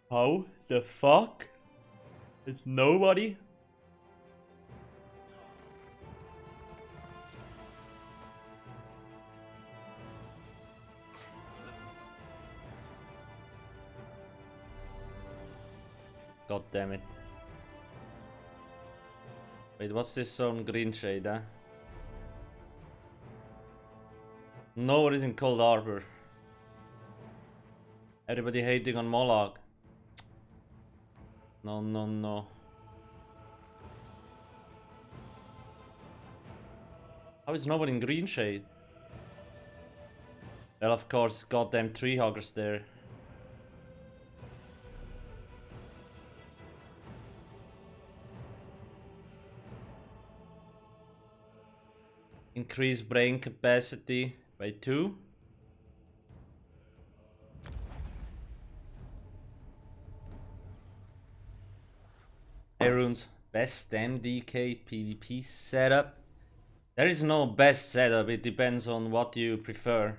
How the fuck? It's nobody? God damn it. Wait, what's this zone green shade, huh? Nobody's in Cold Harbor. Everybody hating on Moloch. No, no, no. How is nobody in green shade? Well, of course, goddamn tree huggers there. Increase brain capacity by 2. Everyone's best MDK PvP setup. There is no best setup, it depends on what you prefer.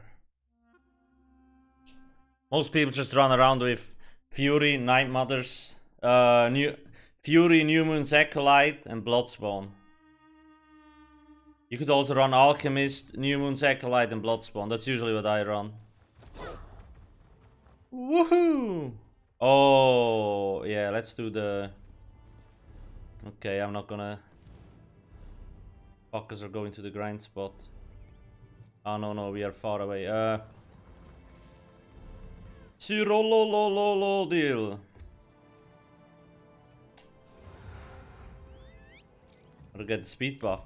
Most people just run around with Fury, Night Mothers, Fury, New Moon's Acolyte, and Bloodspawn. You could also run Alchemist, New Moon's Acolyte, and Bloodspawn. That's usually what I run. Woohoo! Oh, yeah, let's do the... Okay, I'm not gonna... Fuckers are going to the grind spot. Oh, no, we are far away. Cirololololo deal. Gotta get the speed buff.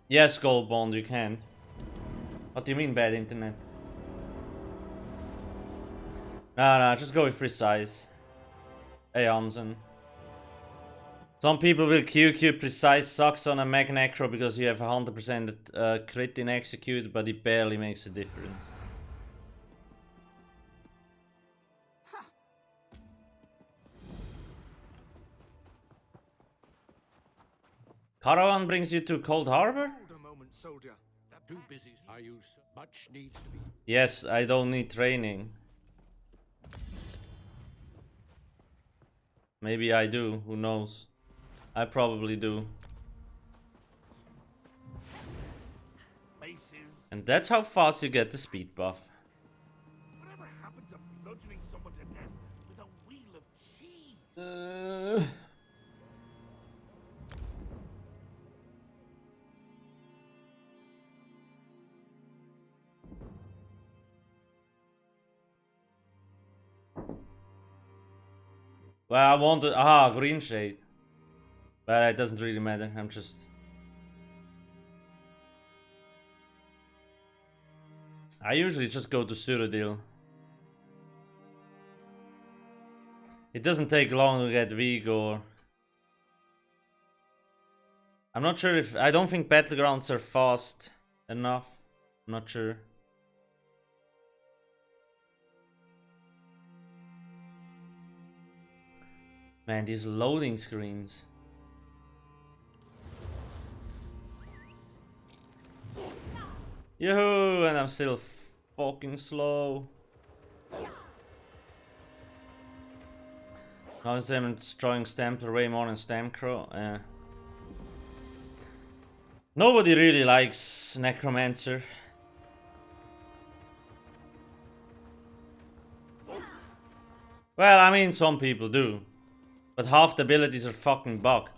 Yes, Gold Bond, you can. What do you mean bad internet? Nah, just go with precise. Hey, Hansen. Some people will QQ precise sucks on a Mag Necro because you have 100% crit in execute, but it barely makes a difference. Caravan brings you to Cold Harbor? Yes, I don't need training. Maybe I do, who knows? I probably do. And that's how fast you get the speed buff. Whatever happened to bludgeoning someone to death with a wheel of cheese? Well, I wanted... green shade. But it doesn't really matter, I'm just... I usually just go to Cyrodiil. It doesn't take long to get Vigor. I'm not sure if... I don't think battlegrounds are fast enough. I'm not sure. Man, these loading screens. Yoo-hoo! And I'm still fucking slow. Honestly, I'm destroying Stampler way more than Stamcrow. Nobody really likes Necromancer. Well, I mean, some people do. But half the abilities are fucking bugged.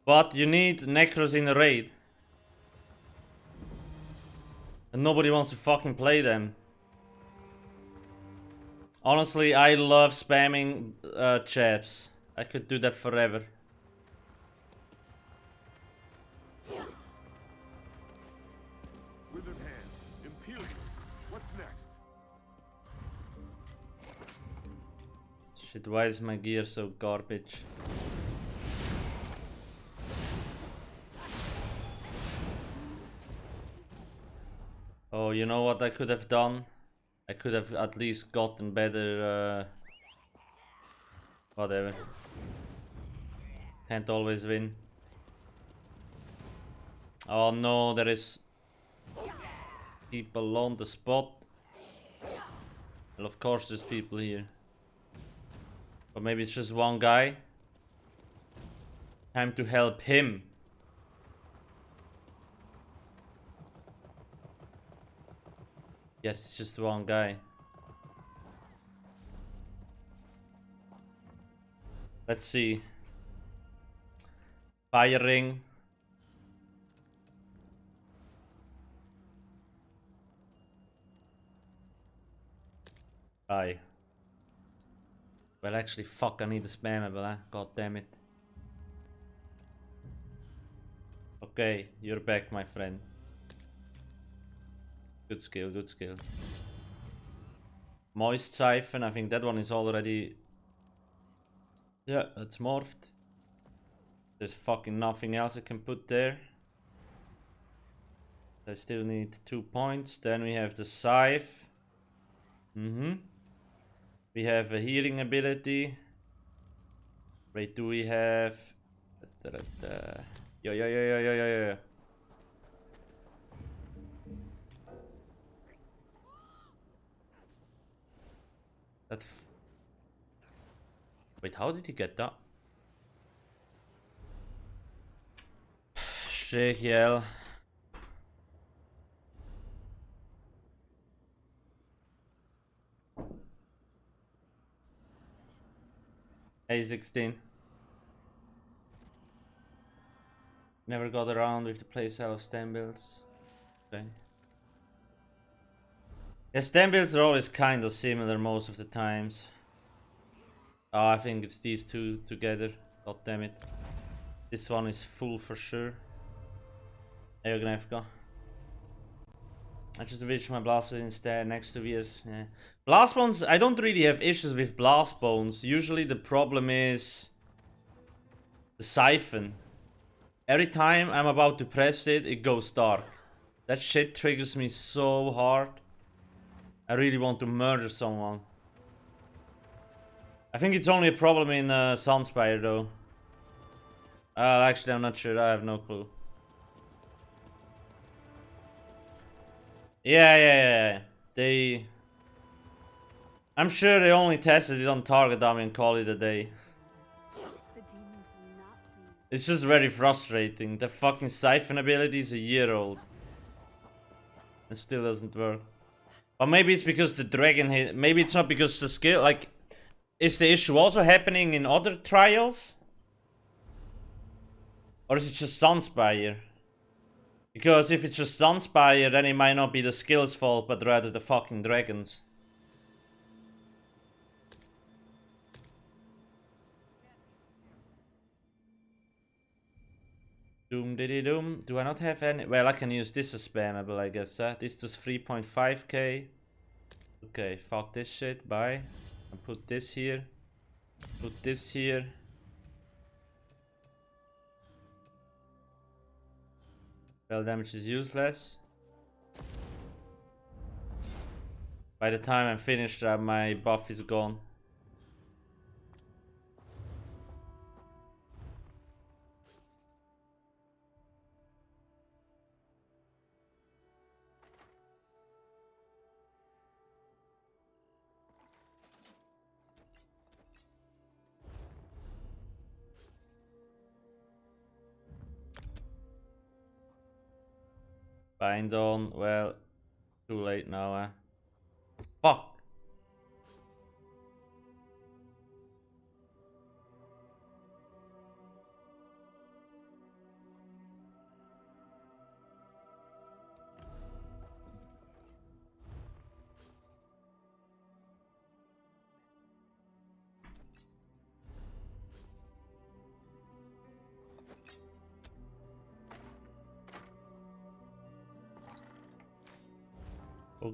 But you need Necros in a raid. And nobody wants to fucking play them. Honestly, I love spamming chaps. I could do that forever. Withered hand. Imperials. What's next? Shit, why is my gear so garbage? Oh, you know what I could have done? I could have at least gotten better, whatever. Can't always win. Oh no, there is people on the spot. Well, of course there's people here. But maybe it's just one guy. Time to help him. Yes, it's just one guy. Let's see. Firing. Aye. Well, actually, fuck, I need the spammable, huh? God damn it. Okay, you're back, my friend. Good skill, good skill. Moist Siphon, I think that one is already... Yeah, it's morphed. There's fucking nothing else I can put there. I still need 2 points. Then we have the Scythe. We have a healing ability. Wait, do we have... Yeah. That... Wait, how did he get that? Shechiel. A16. Never got around with the playstyle of stem builds. Okay. Yeah, stem builds are always kind of similar most of the times. Oh, I think it's these two together. God damn it. This one is full for sure. alcasthq. I just wish my blast was instead next to VS. Yeah. Blast bones, I don't really have issues with blast bones. Usually the problem is the siphon. Every time I'm about to press it, it goes dark. That shit triggers me so hard. I really want to murder someone. I think it's only a problem in Sunspire though. Actually, I'm not sure. I have no clue. Yeah. They... I'm sure they only tested it on target dummy and call it a day. It's just very frustrating. The fucking siphon ability is a year old. It still doesn't work. But maybe it's because the dragon hit... Maybe it's not because the skill... Like, is the issue also happening in other trials? Or is it just Sunspire? Because if it's just Sunspire, then it might not be the skill's fault, but rather the fucking dragons. Doom diddy doom. Do I not have any? Well, I can use this as spammable, I guess. This does 3.5k. Okay, fuck this shit. Bye. And put this here. Put this here. Spell damage is useless. By the time I'm finished, my buff is gone. Bind on, well, too late now, Fuck!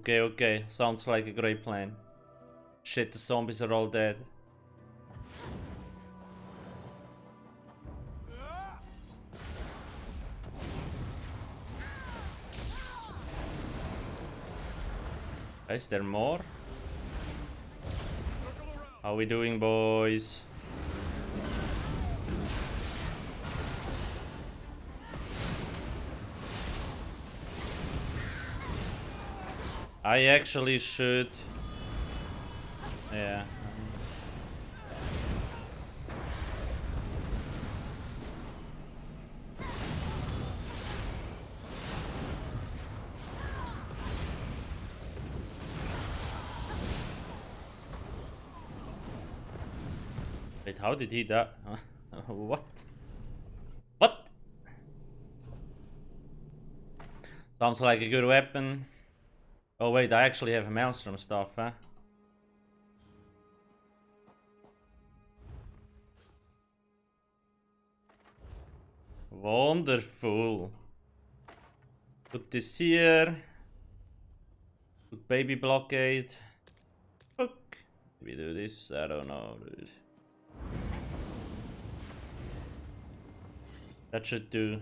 Okay. Sounds like a great plan. Shit, the zombies are all dead. Is there more? How we doing, boys? I actually should. Yeah. Wait, how did he die? What? What? Sounds like a good weapon. Oh wait, I actually have a maelstrom stuff, huh? Wonderful. Put this here. Put baby blockade. Hook. We do this? I don't know, dude. That should do.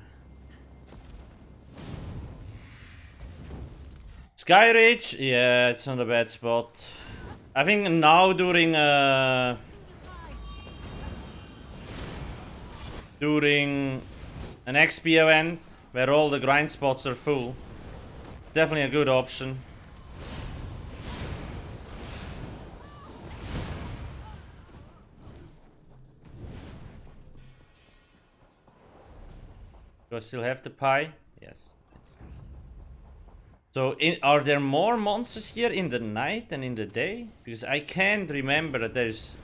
Sky Reach? Yeah, it's not a bad spot. I think now during an XP event where all the grind spots are full, definitely a good option. Do I still have the pie? Yes. So, are there more monsters here in the night than in the day? Because I can't remember that there's...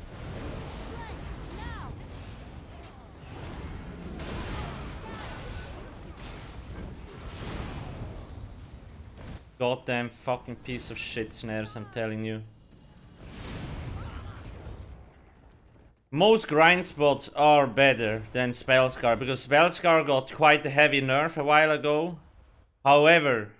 Goddamn fucking piece of shit snares, I'm telling you. Most grind spots are better than Spellscar, because Spellscar got quite a heavy nerf a while ago. However...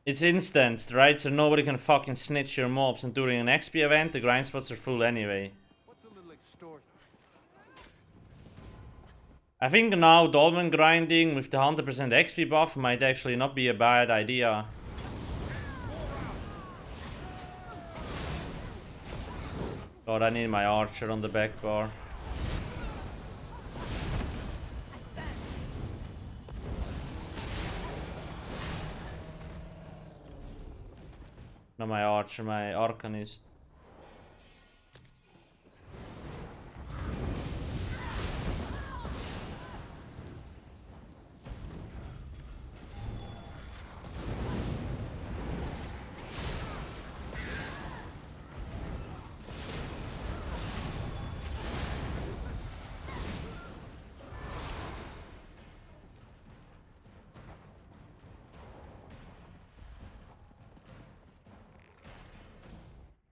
It's instanced, right? So nobody can fucking snitch your mobs, and during an XP event, the grind spots are full anyway. I think now Dolmen grinding with the 100% XP buff might actually not be a bad idea. God, I need my archer on the back bar. Not my archer, my arcanist.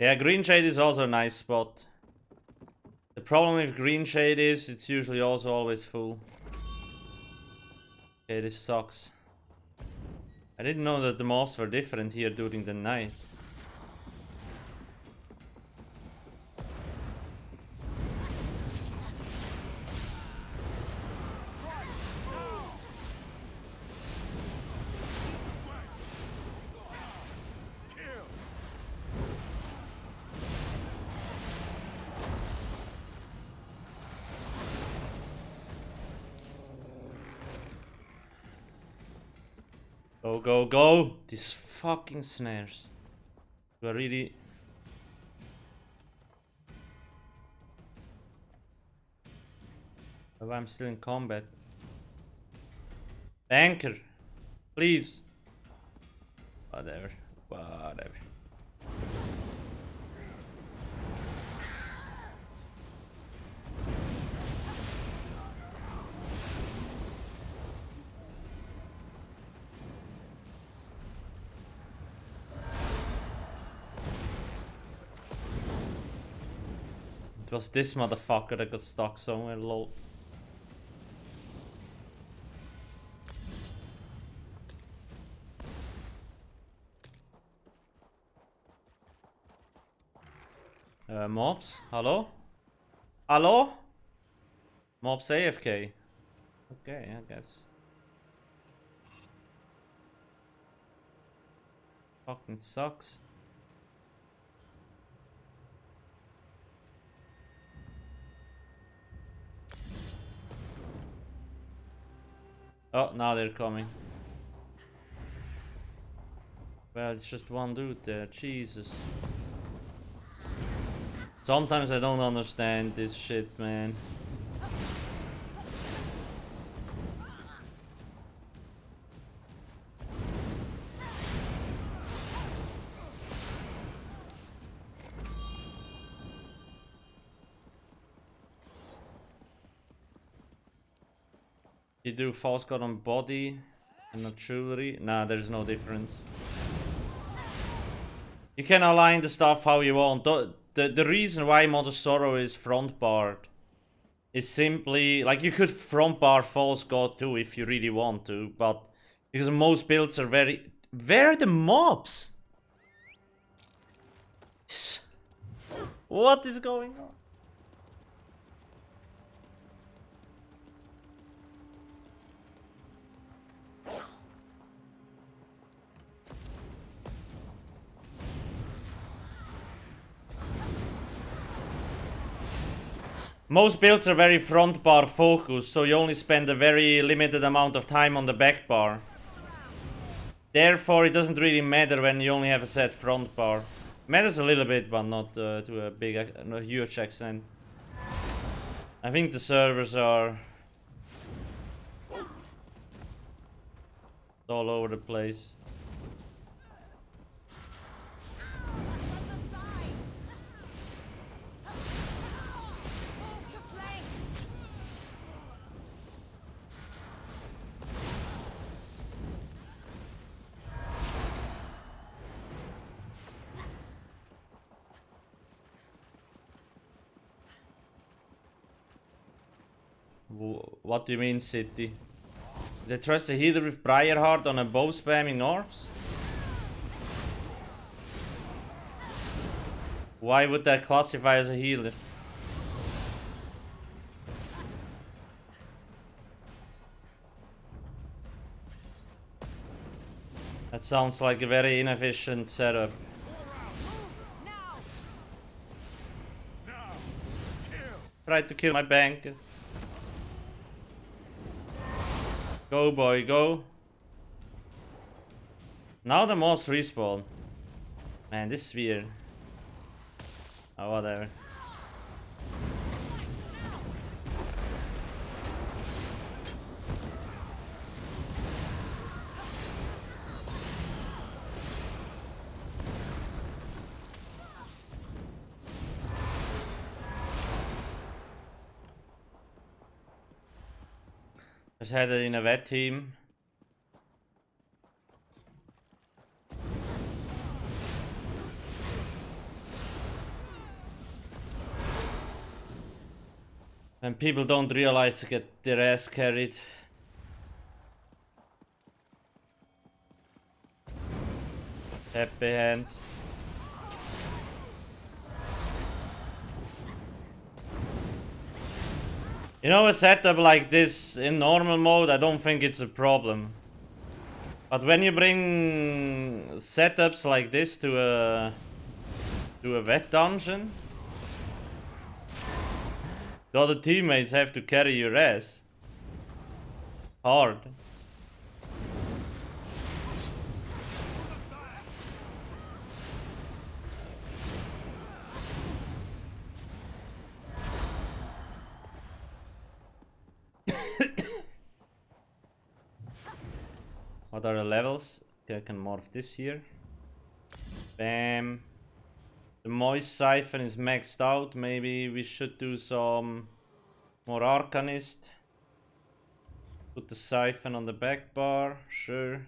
Yeah, Green Shade is also a nice spot. The problem with Green Shade is it's usually also always full. Okay, this sucks. I didn't know that the mobs were different here during the night. Go, go, go! These fucking snares. We're really... Oh, I'm still in combat. Anchor! Please! Whatever. Whatever. It was this motherfucker that got stuck somewhere, lol. Mobs? Hello? Hello? Mobs AFK. Okay, I guess. Fucking sucks. Oh, now they're coming. Well, it's just one dude there. Jesus. Sometimes I don't understand this shit, man. You do false god on body and not jewelry? Nah, there's no difference. You can align the stuff how you want. The reason why Mother Sorrow is front barred is simply like you could front bar false god too if you really want to, but because most builds are very. Where are the mobs? What is going on? Most builds are very front bar focused, so you only spend a very limited amount of time on the back bar. Therefore, it doesn't really matter when you only have a set front bar. Matters a little bit, but not to a big, a huge extent. I think the servers are all over the place. What do you mean, city? They trust a healer with Briarheart on a bow spamming orbs? Why would that classify as a healer? That sounds like a very inefficient setup. Tried to kill my bank. Go boy, go. Now the mobs respawn. Man, this is weird. Oh, whatever. Just had it in a vet team. And people don't realize to get their ass carried. Happy hands. You know, a setup like this in normal mode, I don't think it's a problem. But when you bring setups like this to a vet dungeon, the other teammates have to carry your ass. Hard. What are the levels? Okay, I can morph this here. Bam. The moist siphon is maxed out. Maybe we should do some more arcanist. Put the siphon on the back bar. Sure.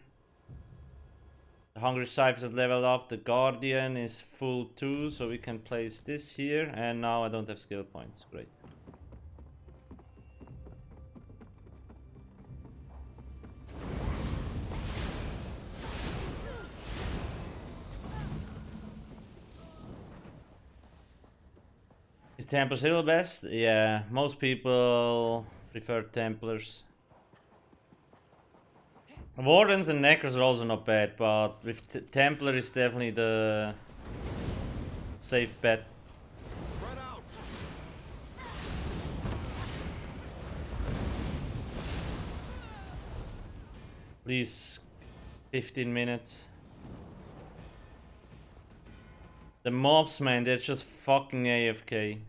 The hungry siphon is leveled up. The guardian is full too, so we can place this here. And now I don't have skill points. Great. Is Templar's Hill best? Yeah, most people prefer Templars. Wardens and Necros are also not bad, but with Templar is definitely the safe bet. least 15 minutes. The mobs, man, they're just fucking AFK.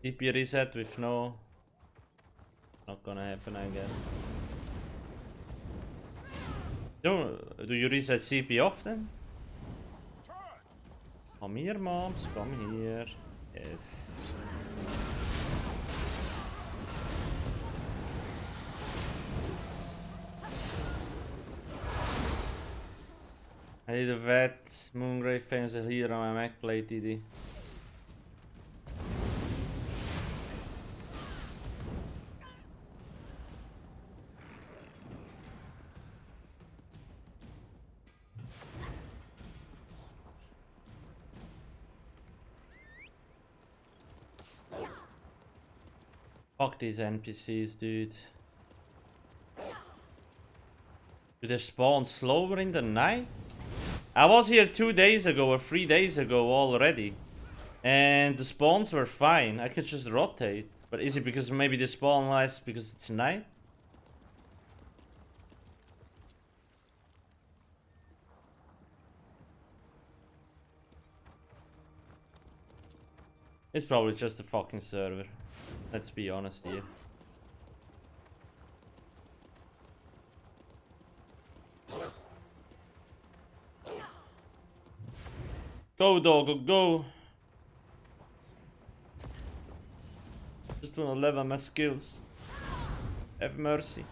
TP reset with no... Not gonna happen, I guess. Do you reset CP often? Come here, mobs, come here. Yes. I need a vet. Moongrave fans are here on my Mac play TD. Fuck these NPCs, dude. Do they spawn slower in the night? I was here 2 days ago or 3 days ago already. And the spawns were fine. I could just rotate. But is it because maybe they spawn less because it's night? It's probably just a fucking server. Let's be honest here. Go, doggo, go! Just wanna level my skills. Have mercy.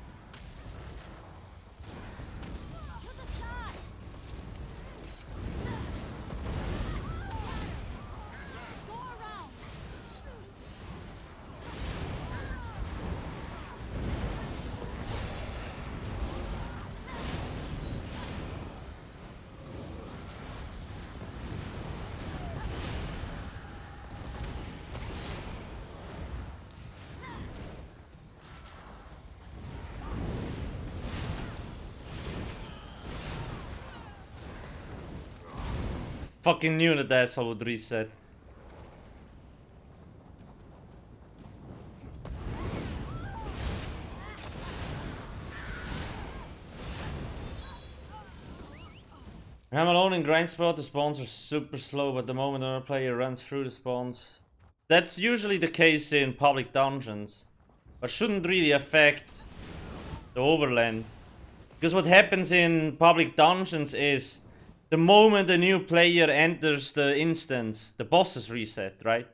Fucking knew that asshole would reset. I'm alone in grind spot, the spawns are super slow, but the moment another player runs through the spawns... That's usually the case in public dungeons, but shouldn't really affect the overland. Because what happens in public dungeons is, the moment a new player enters the instance, the bosses reset, right?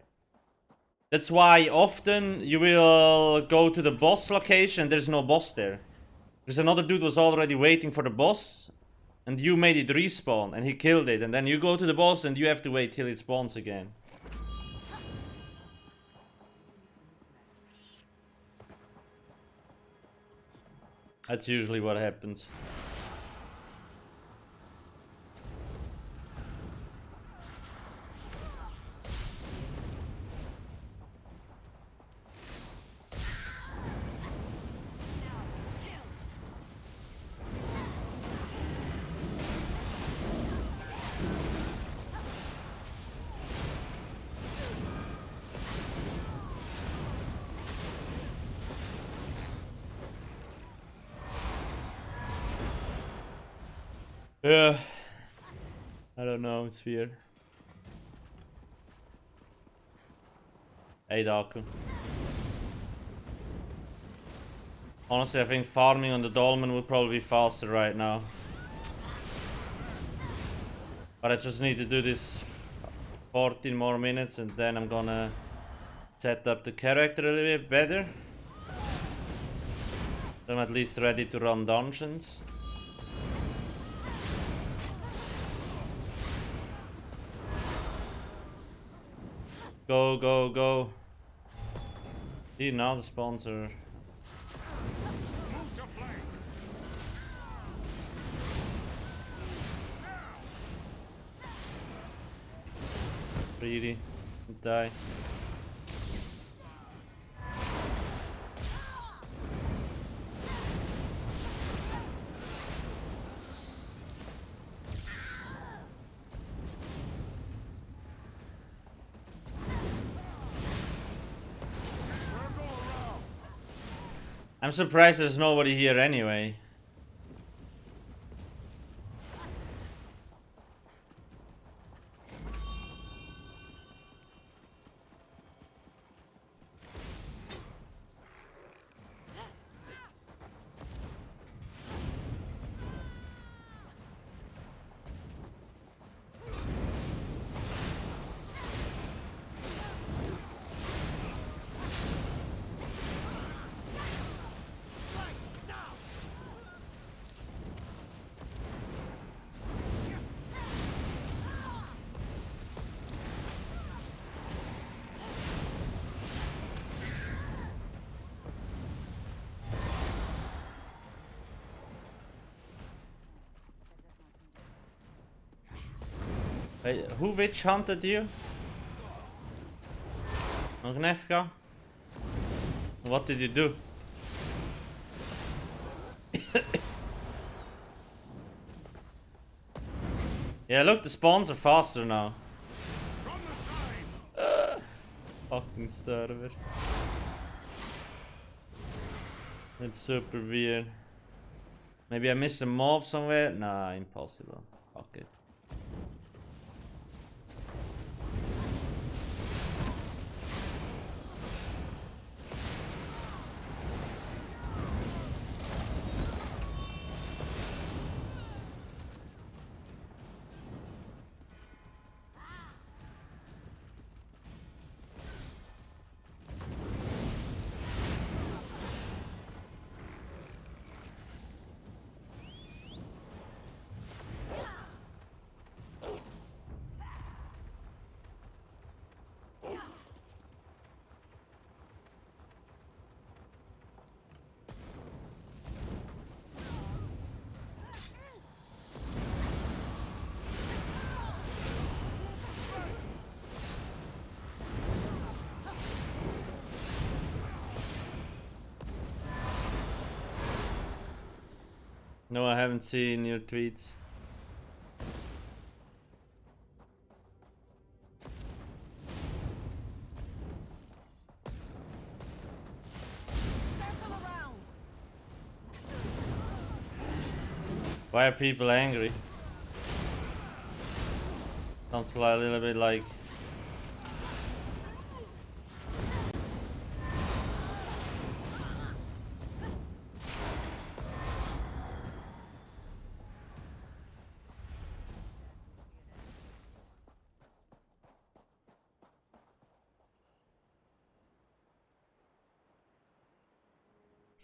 That's why often you will go to the boss location and there's no boss there. Because another dude was already waiting for the boss, and you made it respawn, and he killed it. And then you go to the boss and you have to wait till it spawns again. That's usually what happens. Yeah. I don't know, it's weird. Hey, Daku. Honestly, I think farming on the Dolmen would probably be faster right now. But I just need to do this 14 more minutes and then I'm gonna set up the character a little bit better. I'm at least ready to run dungeons. Go, go, go. See, now the sponsor. Really? Die. I'm surprised there's nobody here anyway. Wait, who witch hunted you? Magicka? What did you do? Yeah, look, the spawns are faster now. Fucking server. It's super weird. Maybe I missed a mob somewhere? Nah, impossible. Fuck it. No, I haven't seen your tweets. Why are people angry? Sounds like a little bit like...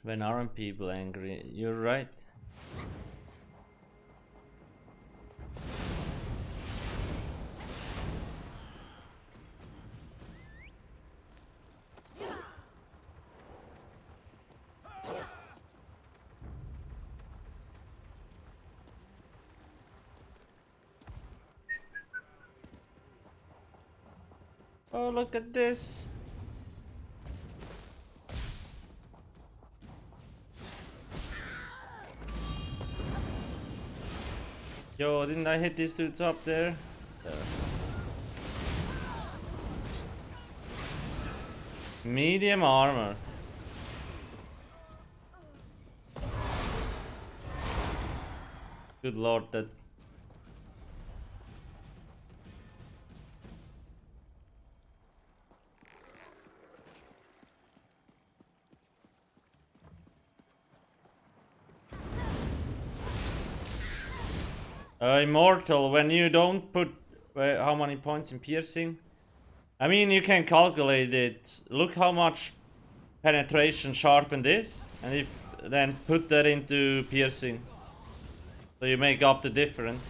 When aren't people angry? You're right. Oh, look at this. Yo, didn't I hit these dudes up there? Medium armor. Good lord, that... Immortal, when you don't put how many points in piercing? I mean, you can calculate it. Look how much penetration sharpened is, and if then put that into piercing. So you make up the difference.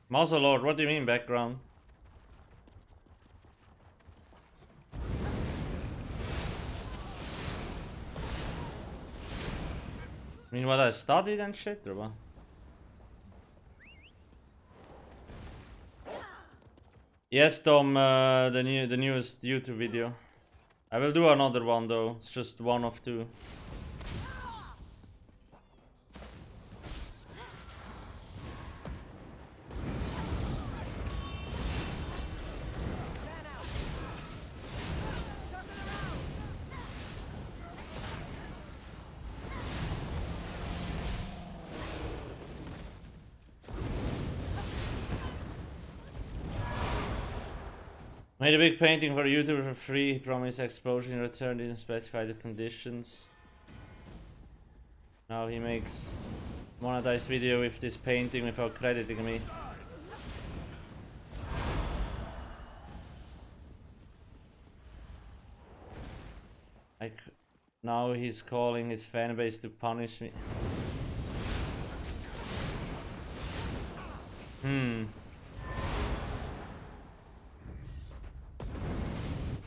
Muzzle Lord, what do you mean background? I mean, what I studied and shit, or what? Yes, Tom, the newest YouTube video. I will do another one though. It's just one of two. Made a big painting for YouTube for free. He promised exposure in return, didn't specify the conditions. Now he makes monetized video with this painting without crediting me. Now he's calling his fanbase to punish me.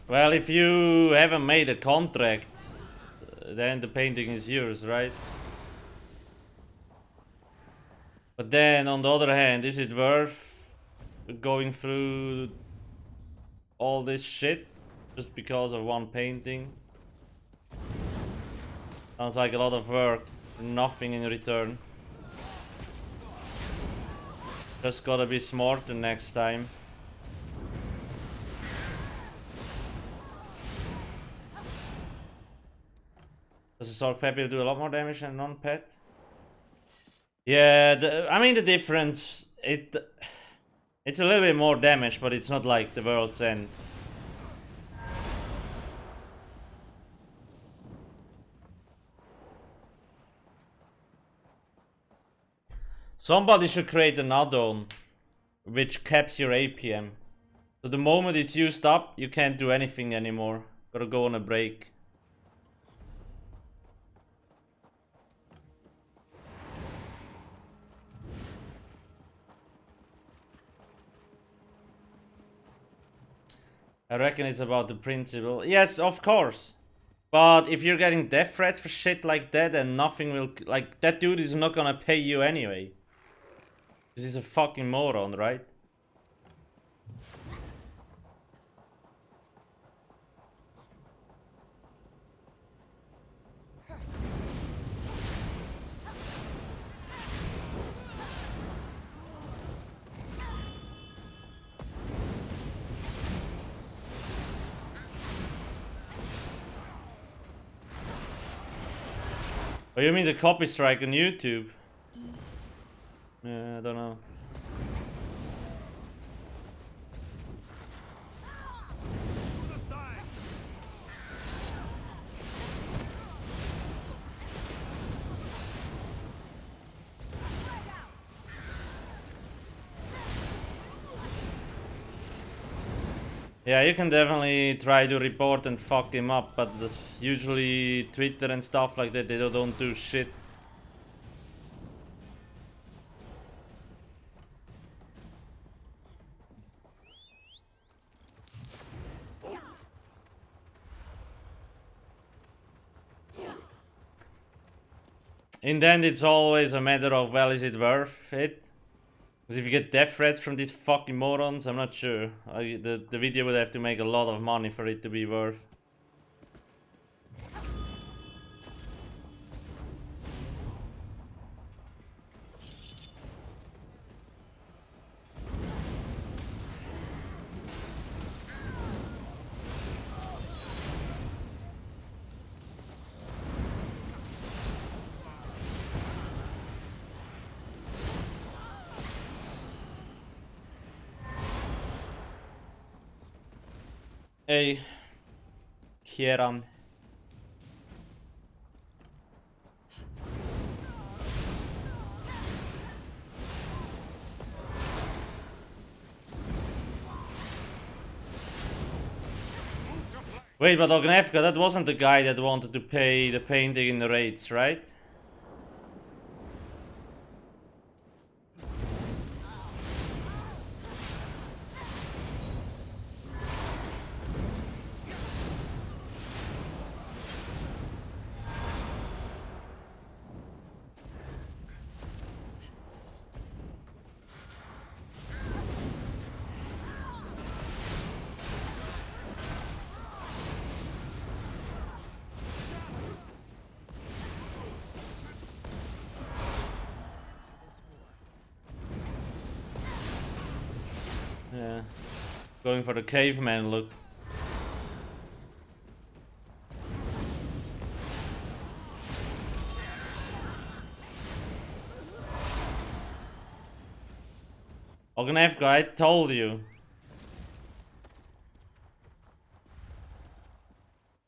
Well, if you haven't made a contract, then the painting is yours, right? But then, on the other hand, is it worth going through all this shit just because of one painting? Sounds like a lot of work for nothing in return. Just gotta be smarter next time. Does the Sork Pet do a lot more damage than non-pet? Yeah, I mean the difference, it's a little bit more damage, but it's not like the world's end. Somebody should create an add-on which caps your APM. So the moment it's used up, you can't do anything anymore. Gotta go on a break. I reckon it's about the principle. Yes, of course. But if you're getting death threats for shit like that, and nothing will... Like, that dude is not gonna pay you anyway. Because he's a fucking moron, right? Oh, you mean the copy strike on YouTube? Yeah, I don't know. Yeah, you can definitely try to report and fuck him up, but usually Twitter and stuff like that, they don't do shit. In the end, it's always a matter of, well, is it worth it? Because if you get death threats from these fucking morons, I'm not sure. The video would have to make a lot of money for it to be worth. Hey, Kieran. Wait, but Ognevka, that wasn't the guy that wanted to pay the painting in the raids, right? Yeah. Going for the caveman look. alcasthq, I told you.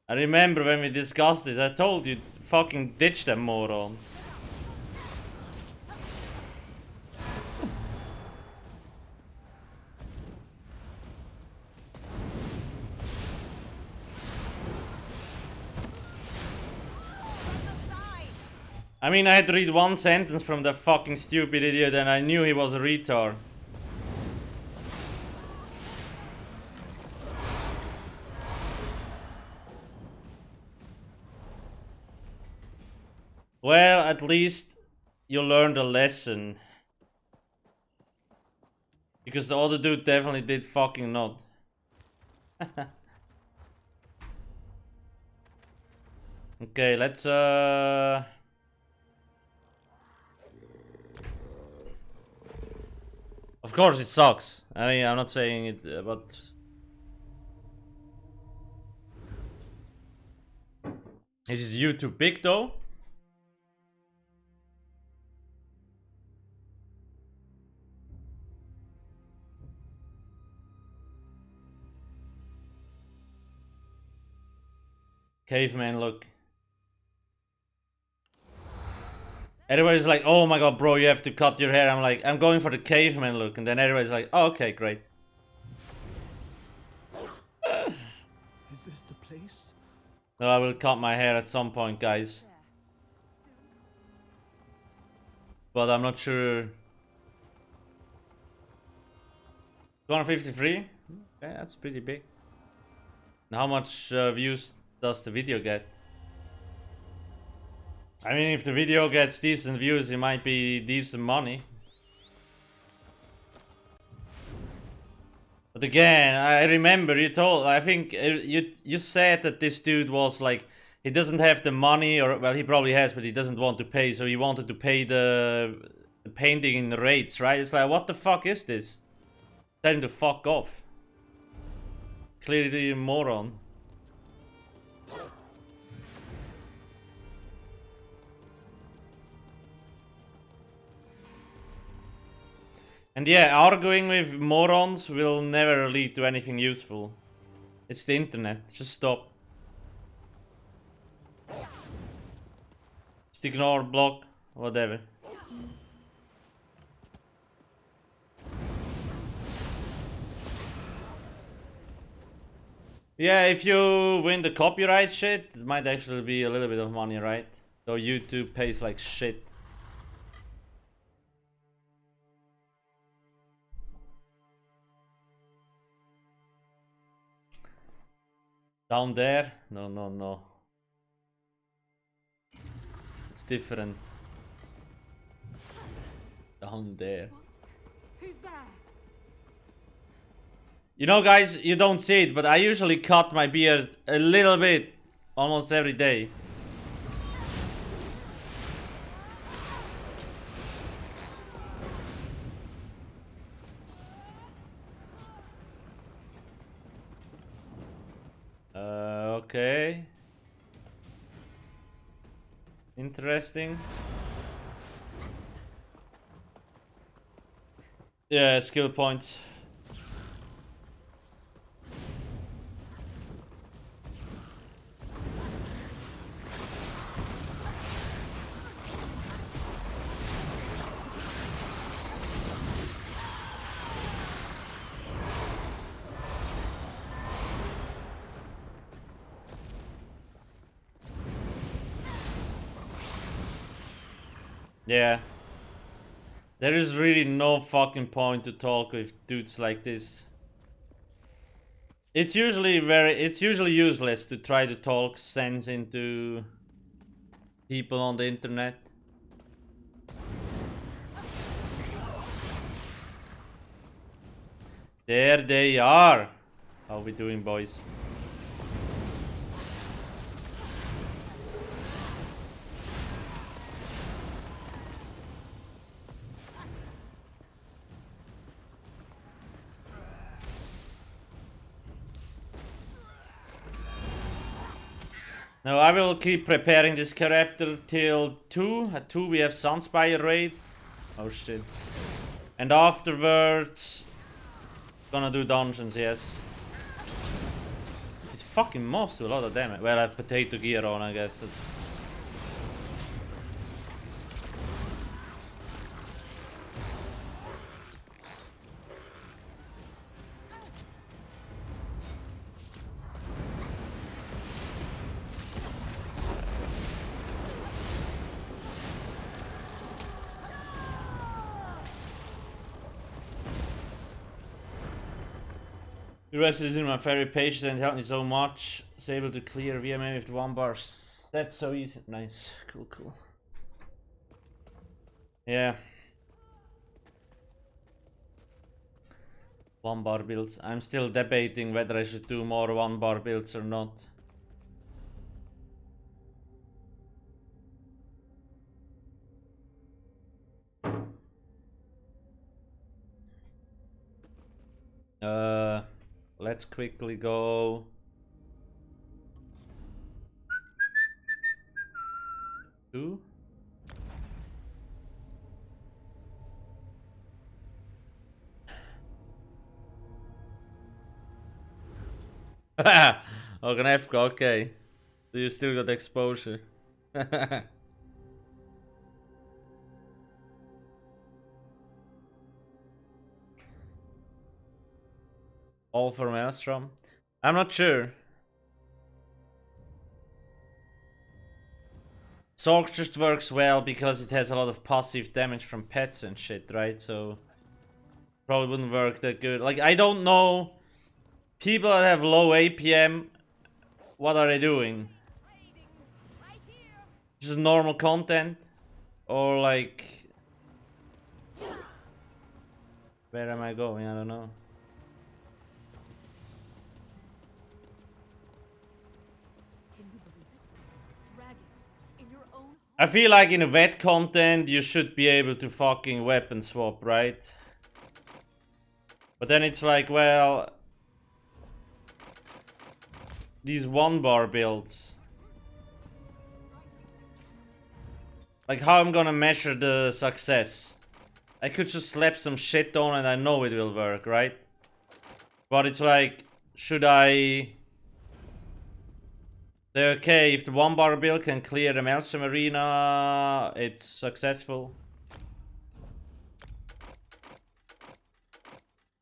I remember when we discussed this, I told you to fucking ditch them, moron. I mean, I had to read one sentence from that fucking stupid idiot and I knew he was a retard. Well, at least you learned a lesson. Because the other dude definitely did fucking not. Okay, let's Of course it sucks. I mean, I'm not saying it, but... Is YouTube big though? Caveman look. Everybody's like, oh my god, bro, you have to cut your hair. I'm like, I'm going for the caveman look. And then everybody's like, oh, okay, great. Is this the place? No, I will cut my hair at some point, guys. But I'm not sure. 253? Okay, that's pretty big. And how much views does the video get? I mean, if the video gets decent views, it might be decent money. But again, I remember you told, I think you said that this dude was like, he doesn't have the money, or well, he probably has, but he doesn't want to pay, so he wanted to pay the painting in rates, right? It's like, what the fuck is this? Tell him to fuck off. Clearly a moron. And yeah, arguing with morons will never lead to anything useful. It's the internet, just stop. Just ignore, block, whatever. Yeah, if you win the copyright shit, it might actually be a little bit of money, right? So YouTube pays like shit. Down there? No, no, no. It's different. Down there. What? Who's there? You know, guys, you don't see it, but I usually cut my beard a little bit almost every day. Okay. Interesting. Yeah, skill points. Yeah. There is really no fucking point to talk with dudes like this. It's usually useless to try to talk sense into people on the internet. There they are. How we doing, boys? No, I will keep preparing this character till 2. At 2 we have Sunspire raid. Oh shit. And afterwards... Gonna do dungeons, yes. These fucking mobs do a lot of damage. Well, I have potato gear on, I guess. The rest is in my very patient and helped me so much. It's able to clear VMA with 1 bar. That's so easy. Nice. Cool, cool. Yeah. 1 bar builds. I'm still debating whether I should do more 1 bar builds or not. Let's quickly go. Two. Alcasthq, okay. So you still got exposure. All for Maelstrom? I'm not sure. Sorg just works well because it has a lot of passive damage from pets and shit, right? So probably wouldn't work that good. Like, I don't know. People that have low APM, what are they doing? Just normal content? Or like... Where am I going? I don't know. I feel like in a vet content you should be able to fucking weapon swap, right? But then it's like, well... These 1 bar builds. Like, how I'm gonna measure the success? I could just slap some shit on and I know it will work, right? But it's like, should I... Say, okay, if the 1 bar build can clear the Maelstrom arena, it's successful.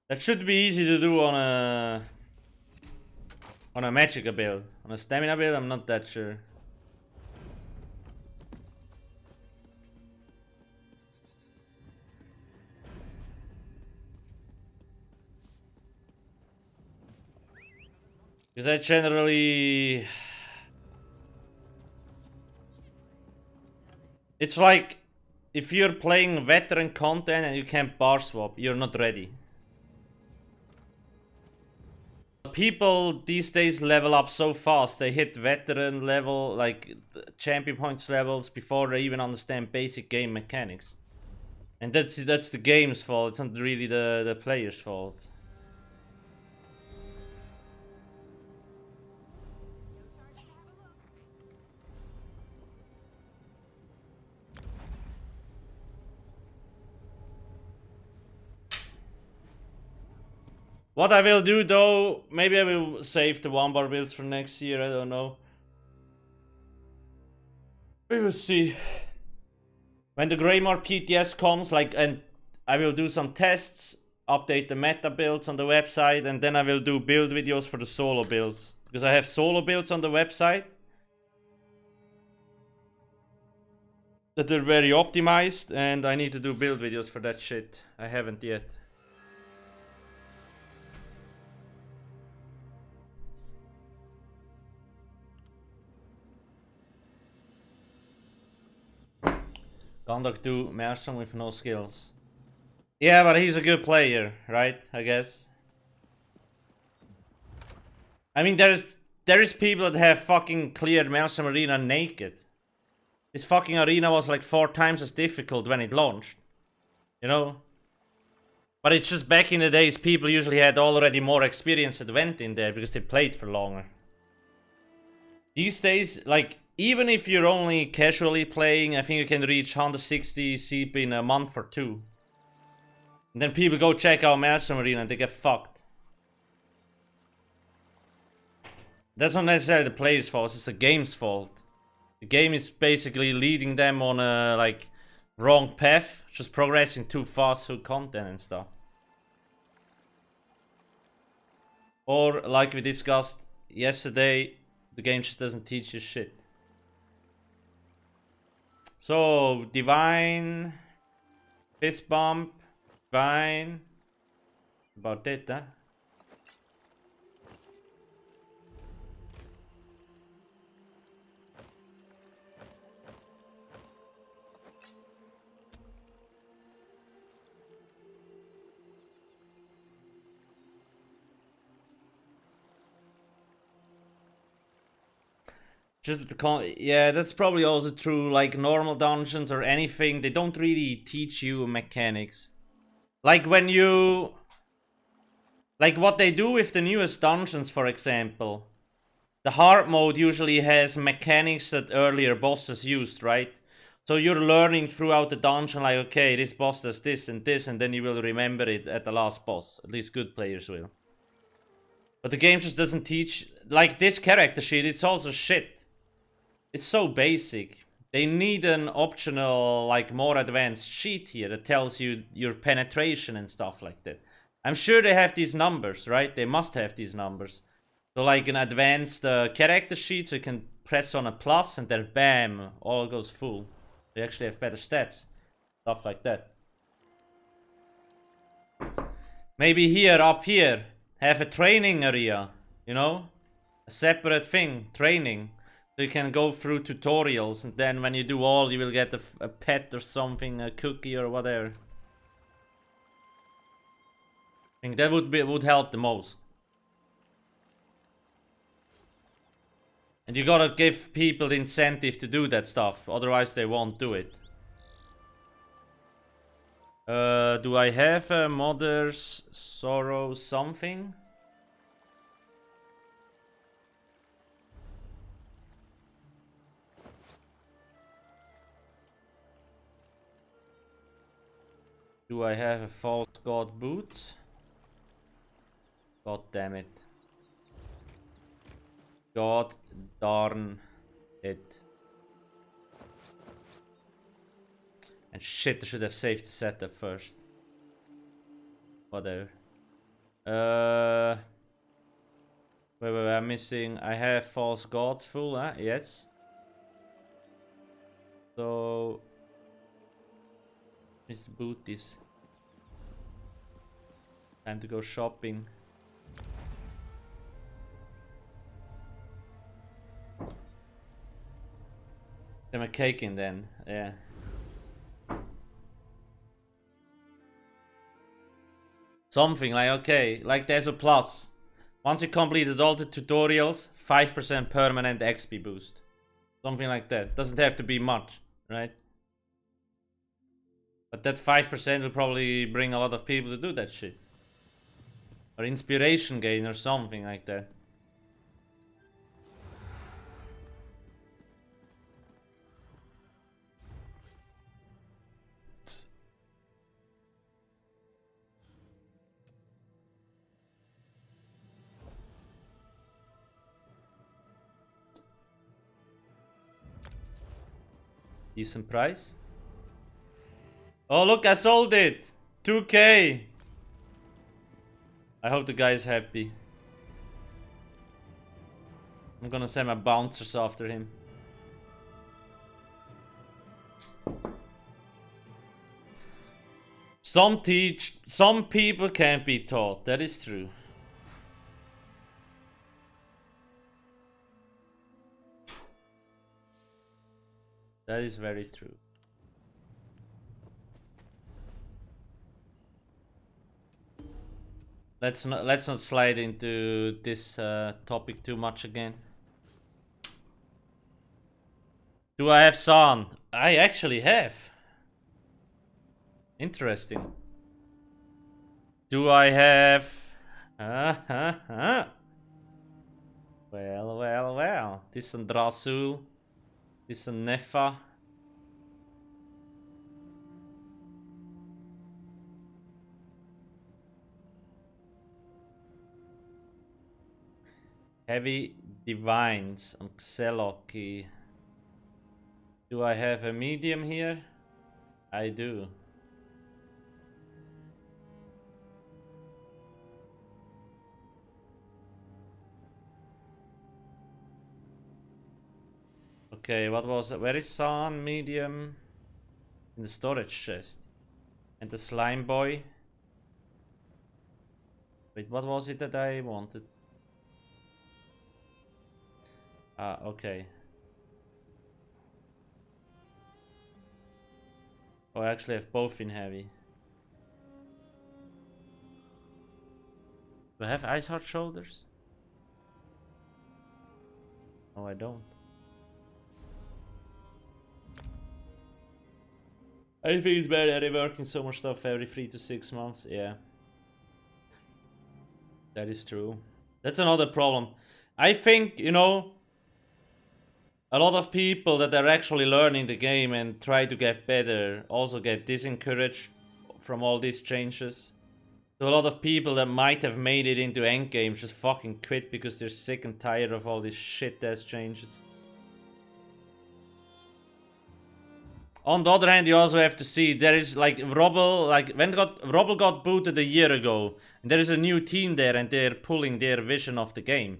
That should be easy to do on a Magicka build. On a stamina build, I'm not that sure. Because I generally... It's like, if you're playing veteran content and you can't bar swap, you're not ready. People these days level up so fast, they hit veteran level, like champion points levels, before they even understand basic game mechanics. And that's the game's fault, it's not really the player's fault. What I will do though, maybe I will save the 1 bar builds for next year, I don't know. We will see. When the Greymore PTS comes, like, and I will do some tests, update the meta builds on the website, and then I will do build videos for the solo builds. Because I have solo builds on the website that are very optimized, and I need to do build videos for that shit. I haven't yet. Gondok do Maelstrom with no skills. Yeah, but he's a good player, right? I guess. I mean, there is people that have fucking cleared Maelstrom Arena naked. This fucking arena was like 4 times as difficult when it launched. You know? But it's just back in the days, people usually had already more experience that went in there because they played for longer. These days, like, even if you're only casually playing, I think you can reach 160 CP in a month or two. And then people go check out Master Arena and they get fucked. That's not necessarily the player's fault, it's the game's fault. The game is basically leading them on a, like, wrong path, just progressing too fast through content and stuff. Or, like we discussed yesterday, the game just doesn't teach you shit. So, Divine, Fist Bump, Divine, about it, huh? Just the yeah, that's probably also true. Like normal dungeons or anything, they don't really teach you mechanics. Like when you, like what they do with the newest dungeons, for example. The hard mode usually has mechanics that earlier bosses used, right? So you're learning throughout the dungeon, like, okay, this boss does this, and then you will remember it at the last boss. At least good players will. But the game just doesn't teach, like this character sheet, it's also shit. It's so basic. They need an optional, like, more advanced sheet here that tells you your penetration and stuff like that. I'm sure they have these numbers, right? They must have these numbers. So, like an advanced character sheet, so you can press on a plus and then bam, all goes full. They actually have better stats. Stuff like that. Maybe here, up here, have a training area, you know? A separate thing, training. So you can go through tutorials, and then when you do all, you will get a pet or something, a cookie or whatever. I think that would help the most. And you gotta give people the incentive to do that stuff, otherwise they won't do it. Do I have a Mother's Sorrow something? Do I have a False God boot? God damn it. God darn it. And shit, I should have saved the setup first. Whatever. Wait, I'm missing. I have False Gods full, huh? Yes. So, Mr. Booties. Time to go shopping. Am I caking then? Yeah. Something like, okay, like there's a plus. Once you completed all the tutorials, 5% permanent XP boost. Something like that. Doesn't have to be much, right? But that 5% will probably bring a lot of people to do that shit. Or inspiration gain or something like that. Decent price. Oh look, I sold it! 2k! I hope the guy's happy. I'm gonna send my bouncers after him. Some people can't be taught, that is true. That is very true. Let's not slide into this topic too much again. Do I have San? I actually have. Interesting. Do I have? Well, well, well. This is Drasul. This is Nefa. Heavy Divines on alcasthq. Do I have a medium here? I do. Okay, what was it? Where is San medium? In the storage chest. And the slime boy. Wait, what was it that I wanted? Ah, okay. Oh, I actually have both in heavy. Do I have ice hard shoulders? No, I don't. I think it's better reworking so much stuff every 3 to 6 months. Yeah. That is true. That's another problem. I think, you know, a lot of people that are actually learning the game and try to get better also get disencouraged from all these changes. So a lot of people that might have made it into endgame just fucking quit because they're sick and tired of all these shit ass changes. On the other hand, you also have to see there is like Robbel, like when Robbel got booted a year ago, and there is a new team there and they're pulling their vision of the game.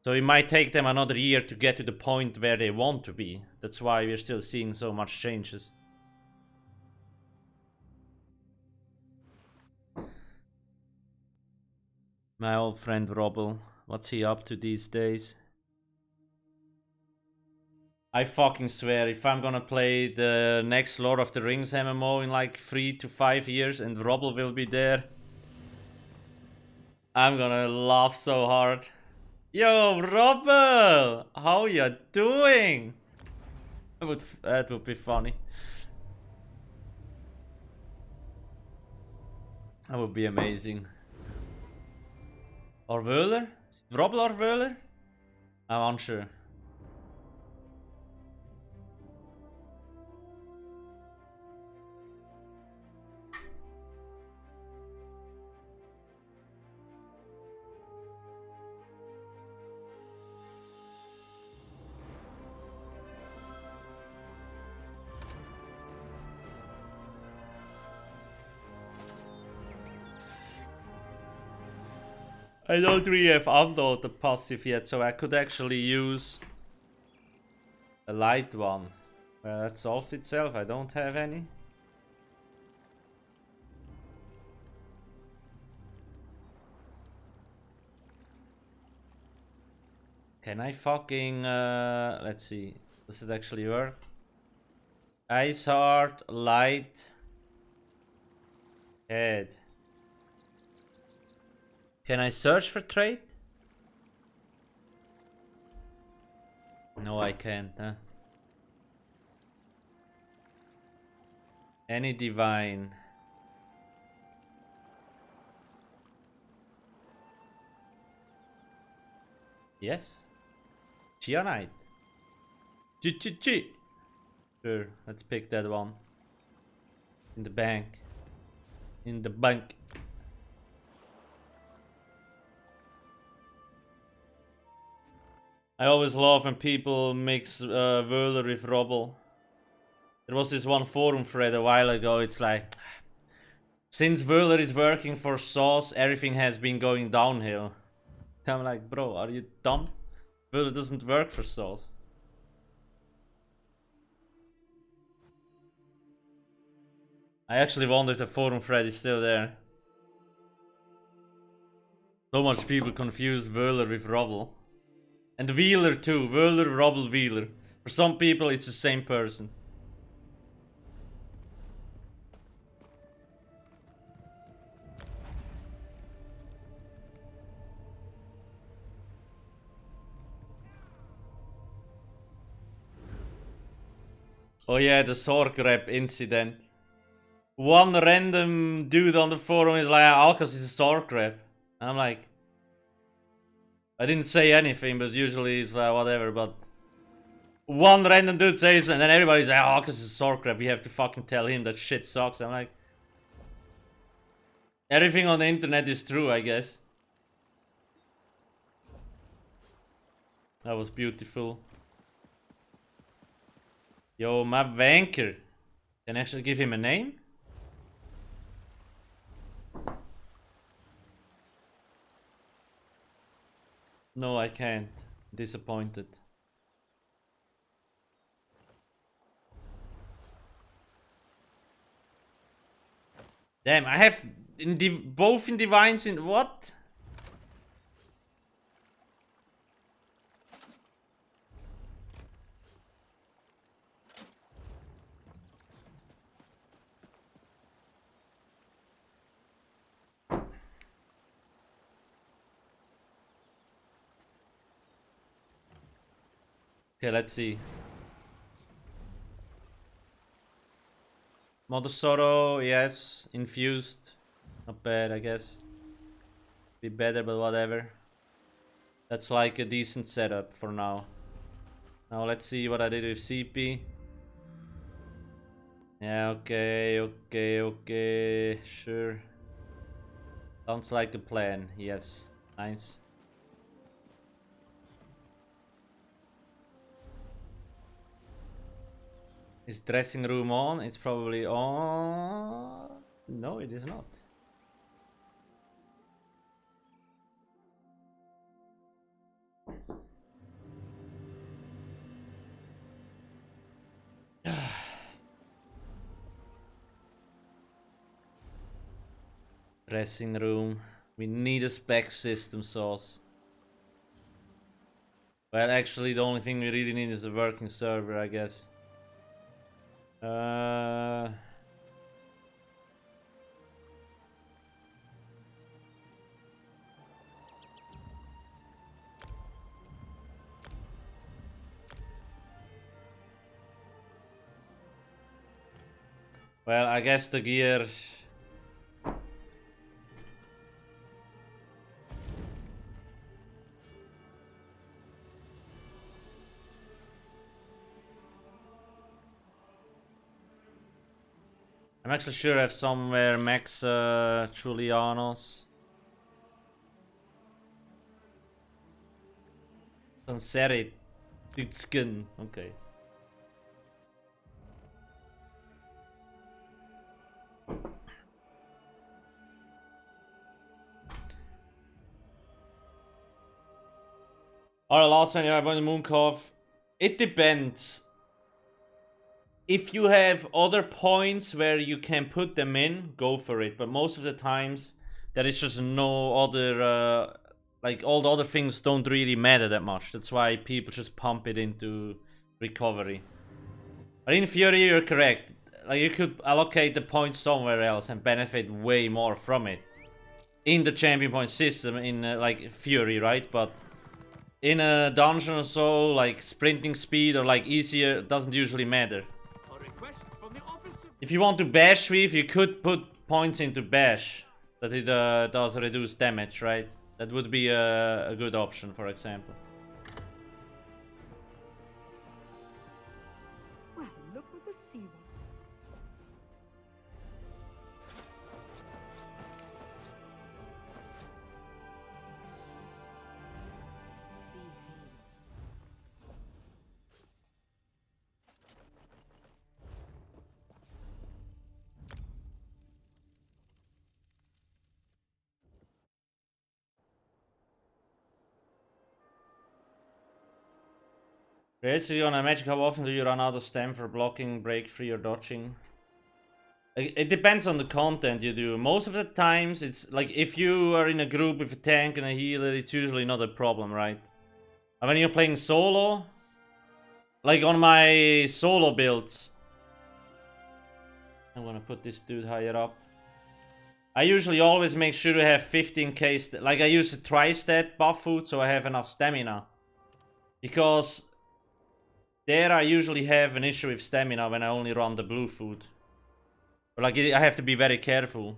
So it might take them another year to get to the point where they want to be. That's why we're still seeing so much changes. My old friend Robbel, what's he up to these days? I fucking swear, if I'm gonna play the next Lord of the Rings MMO in like 3 to 5 years and Robbel will be there, I'm gonna laugh so hard. Yo, Robbel! How you doing? That would be funny. That would be amazing. Or Wöhler? Is it Robbel or Wöhler? I'm unsure. I don't really have unloaded the passive yet, so I could actually use a light one. Well, that solved itself, I don't have any. Can I fucking, let's see, does it actually work? Ice Heart, Light, Head. Can I search for trait? No, I can't, huh? Any divine. Yes. Geonite. G. Sure, let's pick that one. In the bank. In the bank. I always love when people mix Wöhler with Robbel. There was this one forum thread a while ago, it's like, since Wöhler is working for Sauce, everything has been going downhill. I'm like, bro, are you dumb? Wöhler doesn't work for Sauce. I actually wonder if the forum thread is still there. So much people confuse Wöhler with Robbel. And Wheeler too, Wöhler, Robbel, Wheeler. For some people it's the same person. Oh yeah, the sword grab incident. One random dude on the forum is like, Alcast is a sword grab. I'm like, I didn't say anything, but usually it's like whatever, but one random dude says and then everybody's like, oh, cause it's sword crap, we have to fucking tell him that shit sucks. I'm like, everything on the internet is true, I guess. That was beautiful. Yo, my wanker. Can I actually give him a name? No, I can't. Disappointed. Damn, I have both in divines in what? Okay, let's see. Mother Sorrow, yes. Infused. Not bad, I guess. Be better, but whatever. That's like a decent setup for now. Now let's see what I did with CP. Yeah, okay. Sure. Sounds like a plan, yes. Nice. Is dressing room on? It's probably on. No, it is not. Dressing room. We need a spec system source. Well, actually, the only thing we really need is a working server, I guess. Well, I guess the gear. I'm actually sure I have somewhere Max Julianos. Sanseri Titskin. Okay. Alright, last one, about the Mooncove. It depends. If you have other points where you can put them in, go for it. But most of the times, there is just no other, like all the other things don't really matter that much. That's why people just pump it into recovery. But in theory, you're correct. Like you could allocate the points somewhere else and benefit way more from it. In the champion point system, in like Fury, right? But in a dungeon or so, like sprinting speed or like easier, doesn't usually matter. If you want to bash sweep, you could put points into bash. That it does reduce damage, right? That would be a good option, for example. Well, look what the sea was. Basically, on a magic, how often do you run out of stem for blocking, break free, or dodging? It depends on the content you do. Most of the times, it's like if you are in a group with a tank and a healer, it's usually not a problem, right? And when you're playing solo, like on my solo builds, I'm gonna put this dude higher up. I usually always make sure to have 15k, like I use a tri-stat buff food, so I have enough stamina. Because there I usually have an issue with stamina when I only run the blue food. But like I have to be very careful.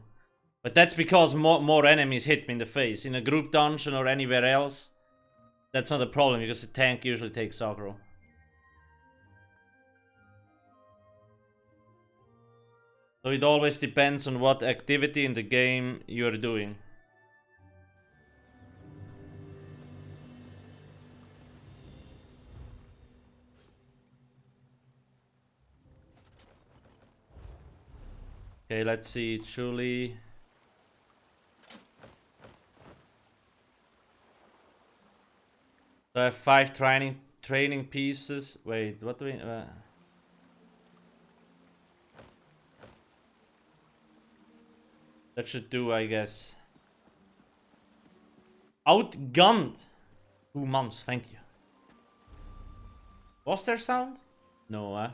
But that's because more enemies hit me in the face. In a group dungeon or anywhere else, that's not a problem because the tank usually takes aggro. So it always depends on what activity in the game you're doing. Okay, let's see, Julie. So I have 5 training pieces. Wait, what do we... that should do, I guess. Outgunned! 2 months, thank you. Was there sound? No,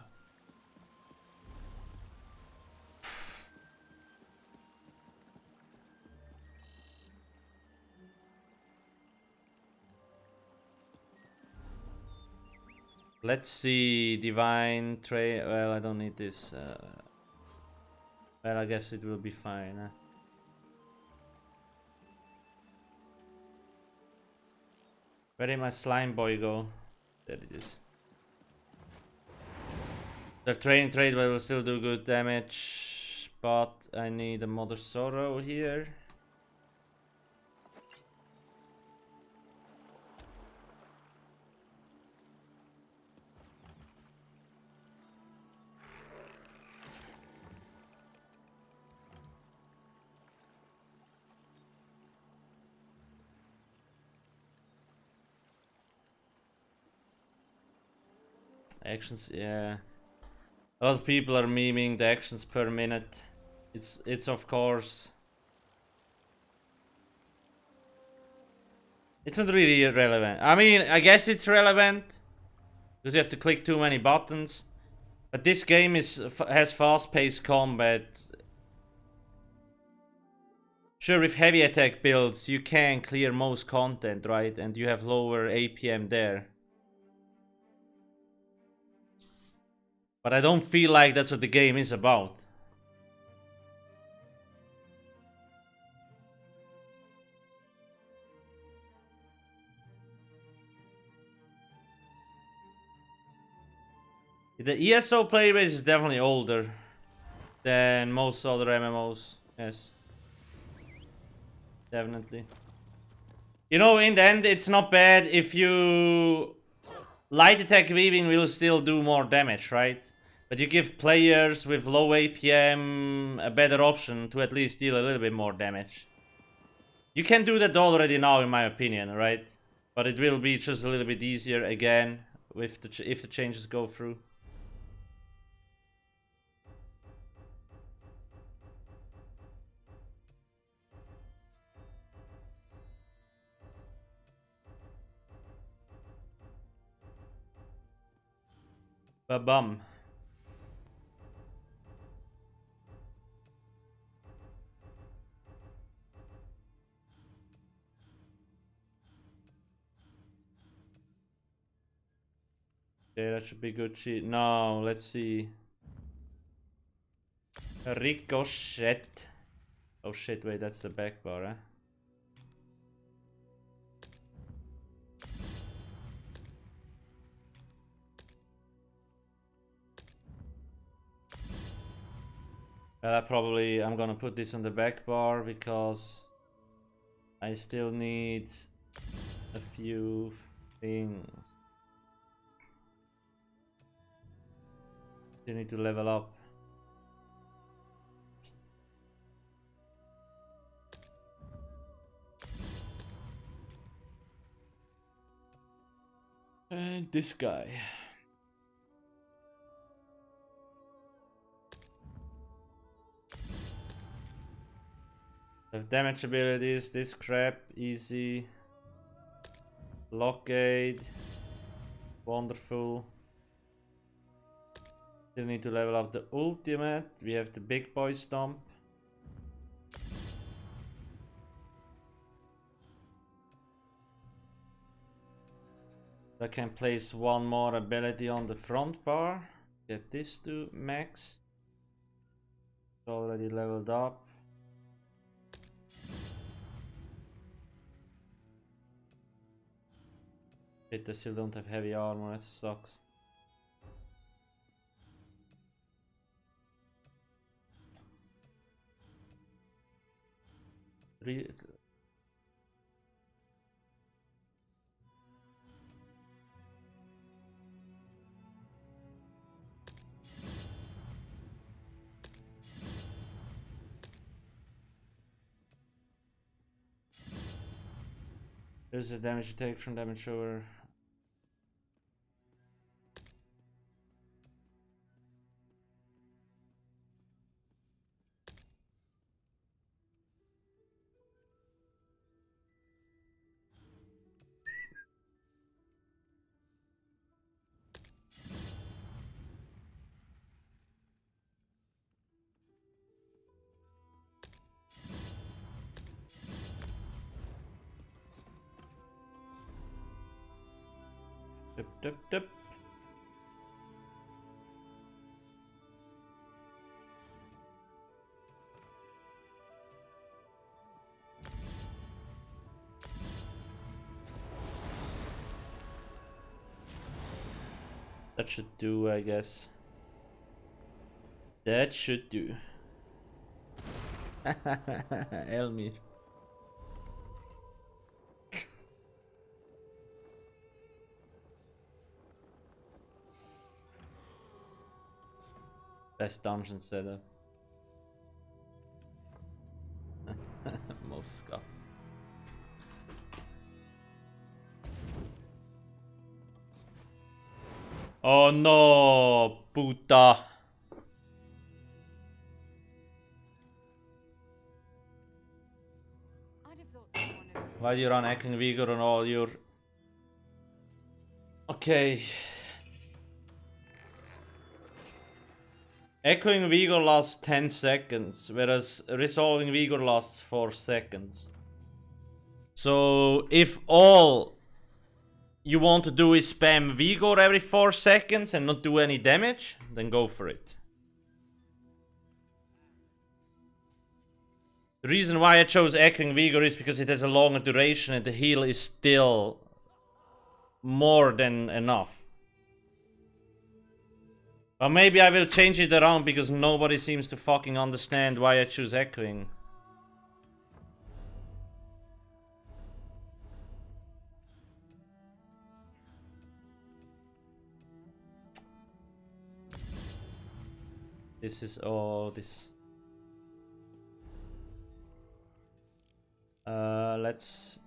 Let's see, divine trade. Well, I don't need this. Well, I guess it will be fine. Where did my slime boy go? There it is. The training trade will still do good damage, but I need a Mother Sorrow here. Actions, yeah. A lot of people are memeing the actions per minute. It's of course. It's not really relevant. I mean, I guess it's relevant because you have to click too many buttons. But this game has fast-paced combat. Sure, with heavy attack builds, you can clear most content, right? And you have lower APM there. But I don't feel like that's what the game is about. The ESO player base is definitely older than most other MMOs. Yes. Definitely. You know, in the end, it's not bad if you... Light attack weaving will still do more damage, right? But you give players with low APM a better option to at least deal a little bit more damage. You can do that already now, in my opinion, right? But it will be just a little bit easier again with if the changes go through. Ba-bum. Okay, that should be good shit. No, let's see. Ricochet. Oh shit, wait, that's the back bar, eh? Well, I'm gonna put this on the back bar because I still need a few things. You need to level up. And this guy. Have damage abilities, this crap, easy. Blockade. Wonderful. Still need to level up the ultimate. We have the big boy stomp. I can place one more ability on the front bar. Get this to max. It's already leveled up. Shit, I still don't have heavy armor, that sucks. There's the damage you take from damage over. Dip, dip, dip. That should do, I guess. That should do. Elmir. Best dungeon setup. Mosca. Oh no, puta. I'd have thought someone had... Why do you run Echoing Vigor on all your... Okay. Echoing Vigor lasts 10 seconds, whereas Resolving Vigor lasts 4 seconds. So, if all you want to do is spam Vigor every 4 seconds and not do any damage, then go for it. The reason why I chose Echoing Vigor is because it has a longer duration and the heal is still more than enough. Or maybe I will change it around because nobody seems to fucking understand why I choose Echoing. This is all this. Let's.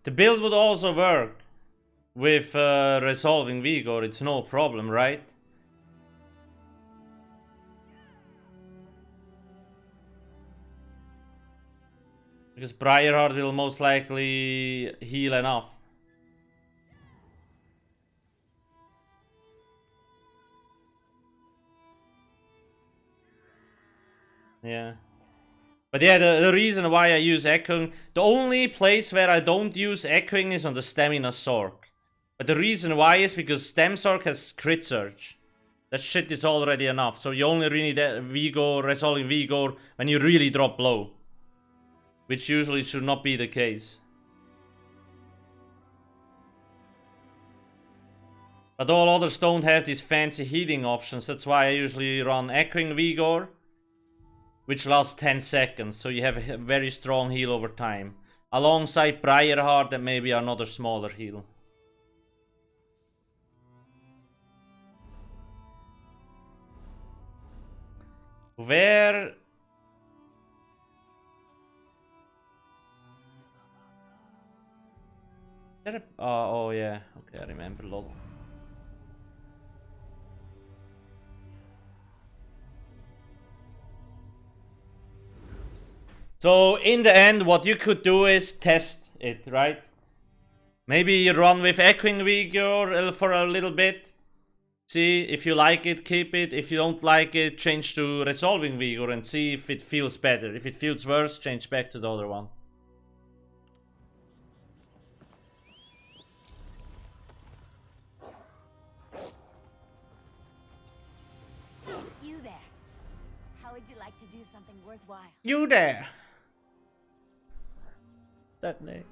The build would also work with Resolving Vigor, it's no problem, right? Because Briarheart will most likely heal enough. Yeah. But yeah, the reason why I use Echoing... The only place where I don't use Echoing is on the Stamina Sork. But the reason why is because Stem Sork has Crit Surge. That shit is already enough. So you only really need Vigor, Resolving Vigor when you really drop low. Which usually should not be the case. But all others don't have these fancy healing options. That's why I usually run Echoing Vigor, which lasts 10 seconds. So you have a very strong heal over time. Alongside Briarheart and maybe another smaller heal. Where... oh yeah, okay, I remember, lol. So in the end, what you could do is test it, right? Maybe you run with Echoing Vigor for a little bit. See if you like it, keep it. If you don't like it, change to Resolving Vigor and see if it feels better. If it feels worse, change back to the other one. You do something worthwhile. You there. That name.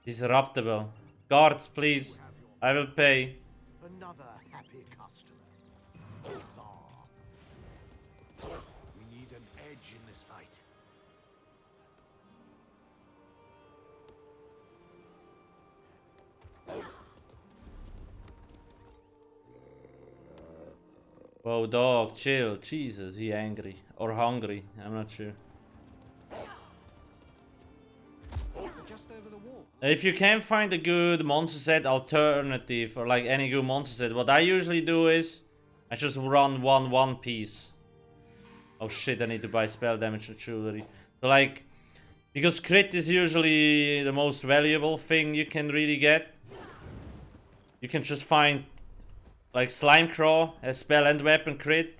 Disruptible. Guards, please. I will pay. Another happy customer. Huzzah. We need an edge in this fight. Whoa, dog, chill. Jesus, he angry. Or hungry. I'm not sure. Just over the wall. If you can't find a good monster set alternative, or like any good monster set, what I usually do is I just run one piece. Oh shit, I need to buy spell damage and jewelry. So like, because crit is usually the most valuable thing you can really get. You can just find like Slime Craw as spell and weapon crit.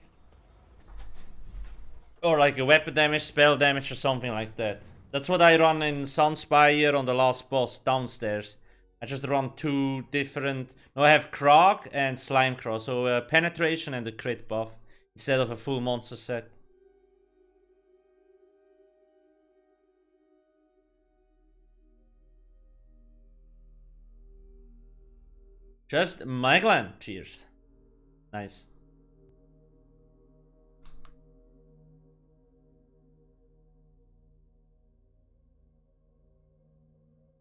Or like a weapon damage, spell damage or something like that. That's what I run in Sunspire on the last boss downstairs. I just run two different... No, I have Krog and Slime Craw. So penetration and a crit buff. Instead of a full monster set. Just Maglan. Cheers. Nice.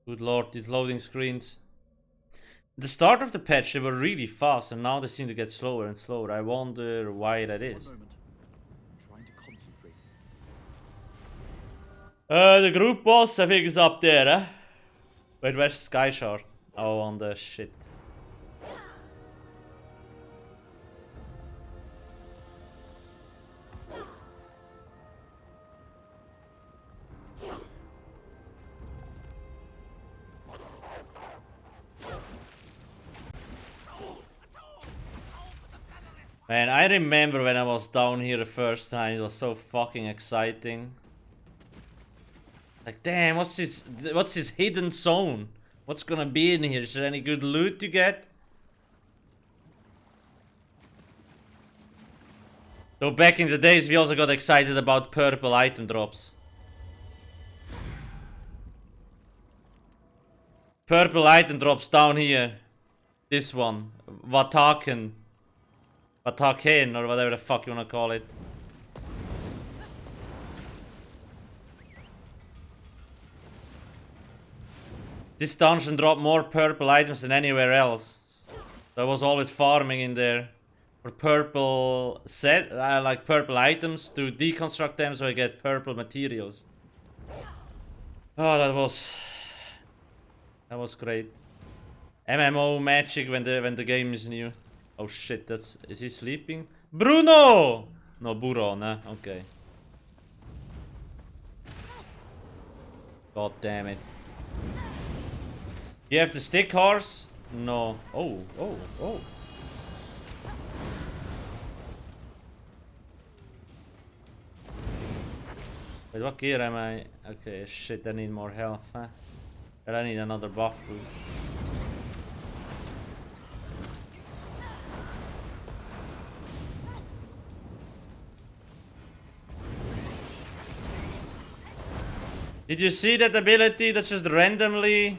Good lord, these loading screens. At the start of the patch, they were really fast, and now they seem to get slower and slower. I wonder why that is. Trying to concentrate. The group boss, I think, is up there, eh? Wait, where's Sky Shard? Oh, on the shit. Man, I remember when I was down here the first time, it was so fucking exciting. Like, damn, what's this hidden zone? What's gonna be in here? Is there any good loot to get? Though back in the days, we also got excited about purple item drops. Purple item drops down here. This one. Wataken. Wataken, or whatever the fuck you wanna call it. This dungeon dropped more purple items than anywhere else. So I was always farming in there for purple set, like purple items to deconstruct them so I get purple materials. Oh, that was great. MMO magic when the game is new. Oh shit, is he sleeping? Bruno! No, Buro, nah, okay. God damn it. You have the stick horse? No. Oh. Wait, what gear am I? Okay, shit, I need more health, huh? But I need another buff root. Did you see that ability that just randomly...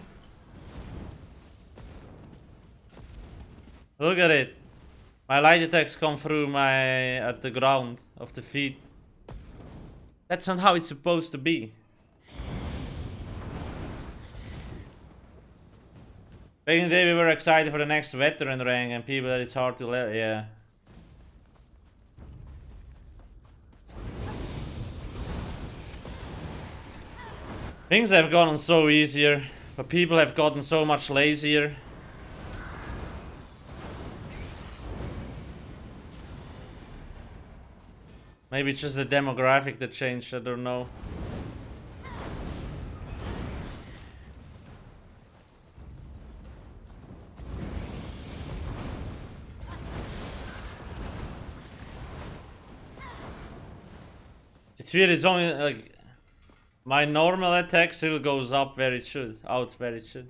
Look at it. My light attacks come through at the ground of the feet. That's not how it's supposed to be. Back in the day we were excited for the next veteran rank and people that it's hard to let, yeah. Things have gotten so easier, but people have gotten so much lazier. Maybe it's just the demographic that changed, I don't know. It's weird, it's only like... My normal attack still goes up where it should, out where it should.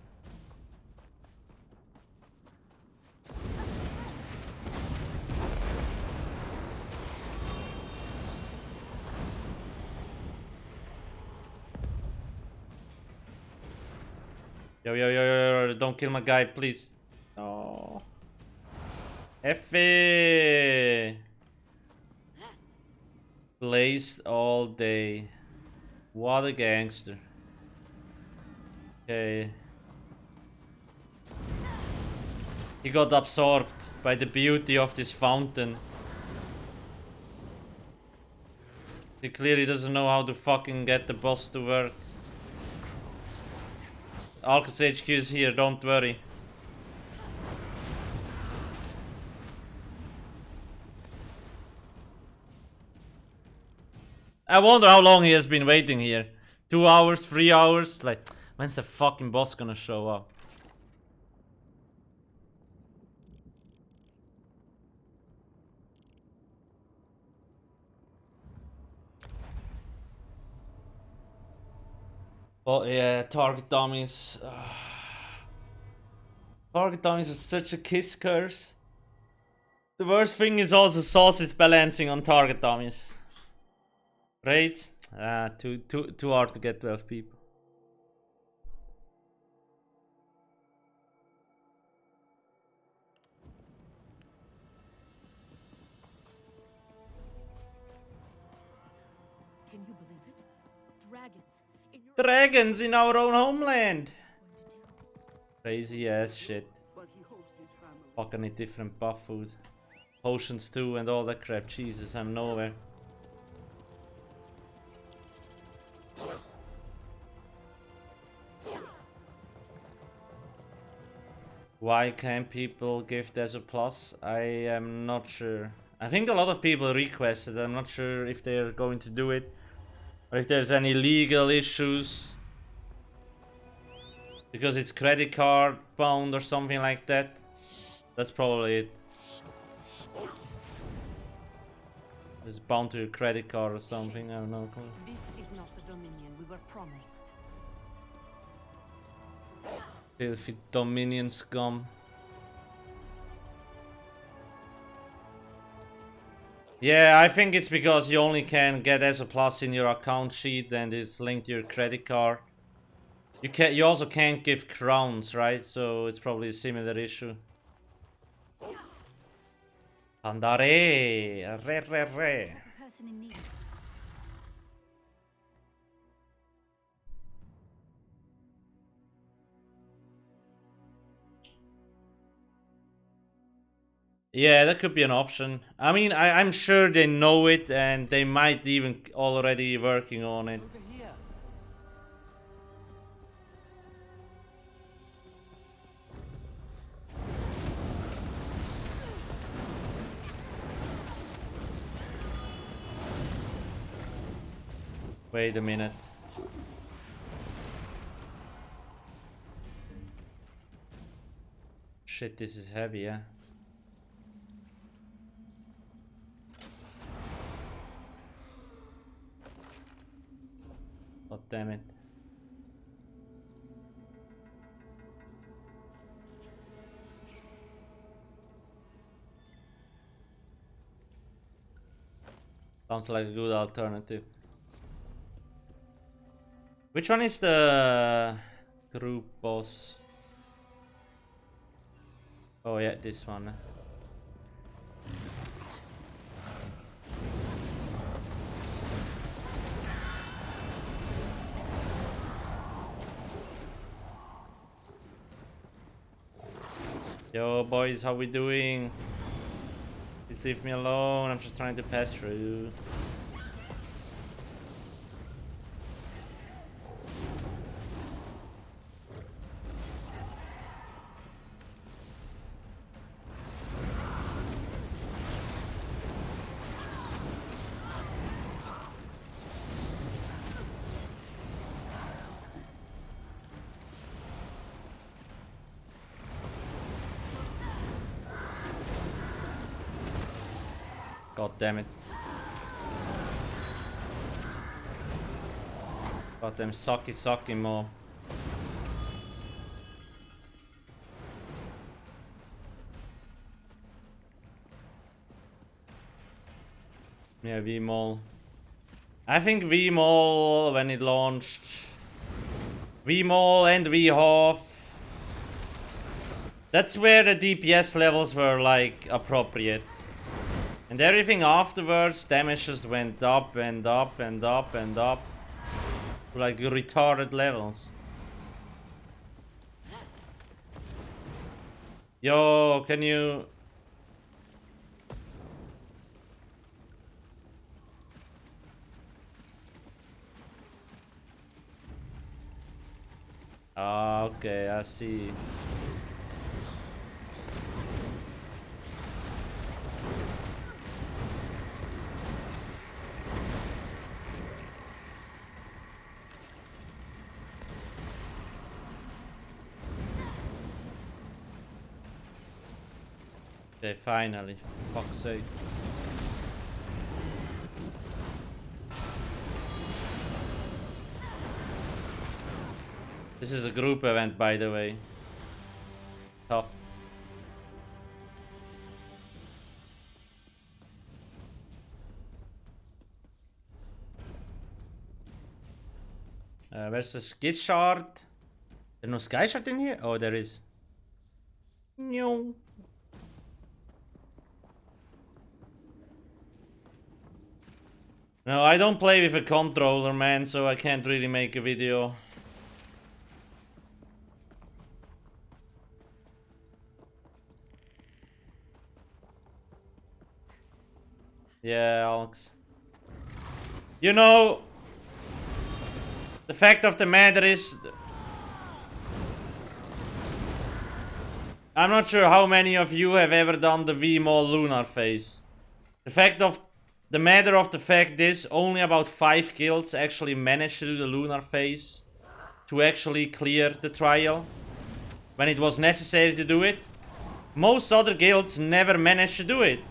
Yo, yo, yo, yo, yo, don't kill my guy, please. No. Effie! Blazed all day. What a gangster. Okay. He got absorbed by the beauty of this fountain. He clearly doesn't know how to fucking get the boss to work. Alcasthq is here, don't worry. I wonder how long he has been waiting here. 2 hours, 3 hours? Like, when's the fucking boss gonna show up? Oh yeah, target dummies. Target dummies are such a kiss curse. The worst thing is also sauce is balancing on target dummies. Right? Too hard to get 12 people. Can you believe it? Dragons in your Dragons in our own homeland! going to do. Crazy ass shit. But he hopes his family. Fucking need different buff food. Potions too and all that crap. Jesus, I'm nowhere. Why can't people give Desert Plus? I am not sure. I think a lot of people requested. I'm not sure if they're going to do it. Or if there's any legal issues. Because it's credit card bound or something like that. That's probably it. It's bound to your credit card or something. I don't know. This is not the Dominion we were promised. Filthy Dominion scum. Yeah, I think it's because you only can get as a plus in your account sheet and it's linked to your credit card. You also can't give crowns, right? So it's probably a similar issue. Andare, re. Person in need. Yeah, that could be an option. I mean, I'm sure they know it and they might even already working on it. Over here. Wait a minute. Shit, this is heavy, yeah. God damn it. Sounds like a good alternative. Which one is the group boss? Oh yeah, this one. Yo boys, how we doing? Please leave me alone, I'm just trying to pass through. God damn it. God damn sucky mob. Yeah, V-Mall. I think V-Mall when it launched. V-Mall and V-Half That's where the DPS levels were like appropriate. And everything afterwards, damage just went up and up and up and up. Like retarded levels. Yo, can you... Ah, okay, I see. Okay, finally. Fuck's sake. This is a group event, by the way. Tough. Where's the Skid Shard? There's no Sky Shard in here? Oh, there is. No. No, I don't play with a controller, man, so I can't really make a video. Yeah, Alex. You know, the fact of the matter is, I'm not sure how many of you have ever done the VMO lunar phase. The matter of the fact is, only about 5 guilds actually managed to do the lunar phase to actually clear the trial when it was necessary to do it. Most other guilds never managed to do it.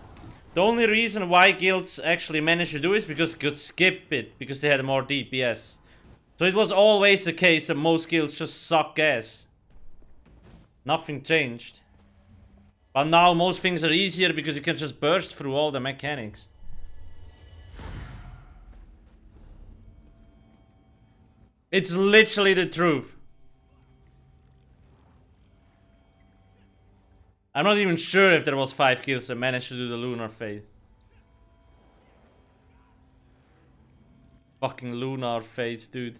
The only reason why guilds actually managed to do it is because they could skip it, because they had more DPS. So it was always the case that most guilds just suck ass. Nothing changed. But now most things are easier because you can just burst through all the mechanics. It's literally the truth. I'm not even sure if there was 5 kills that managed to do the lunar phase. Fucking lunar phase, dude.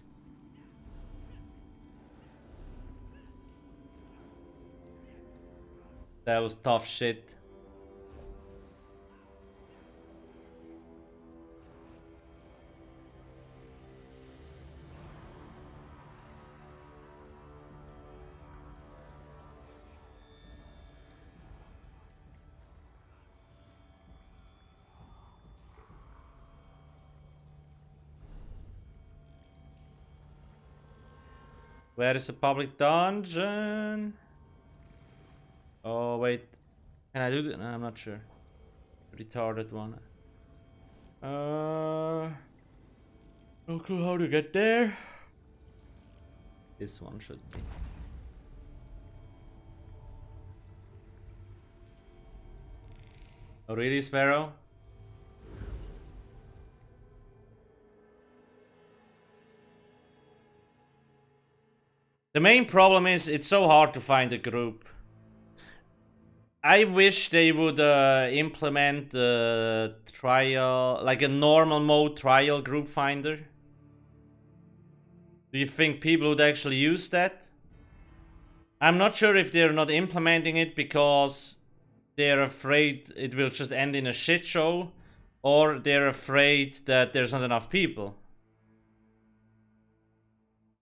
That was tough shit. Where is the public dungeon? Oh, wait. Can I do that? No, I'm not sure. Retarded one. No clue how to get there. This one should be. Oh, really, Sparrow? The main problem is it's so hard to find a group. I wish they would implement a trial, like a normal mode trial group finder. Do you think people would actually use that? I'm not sure if they're not implementing it because they're afraid it will just end in a shit show, or they're afraid that there's not enough people.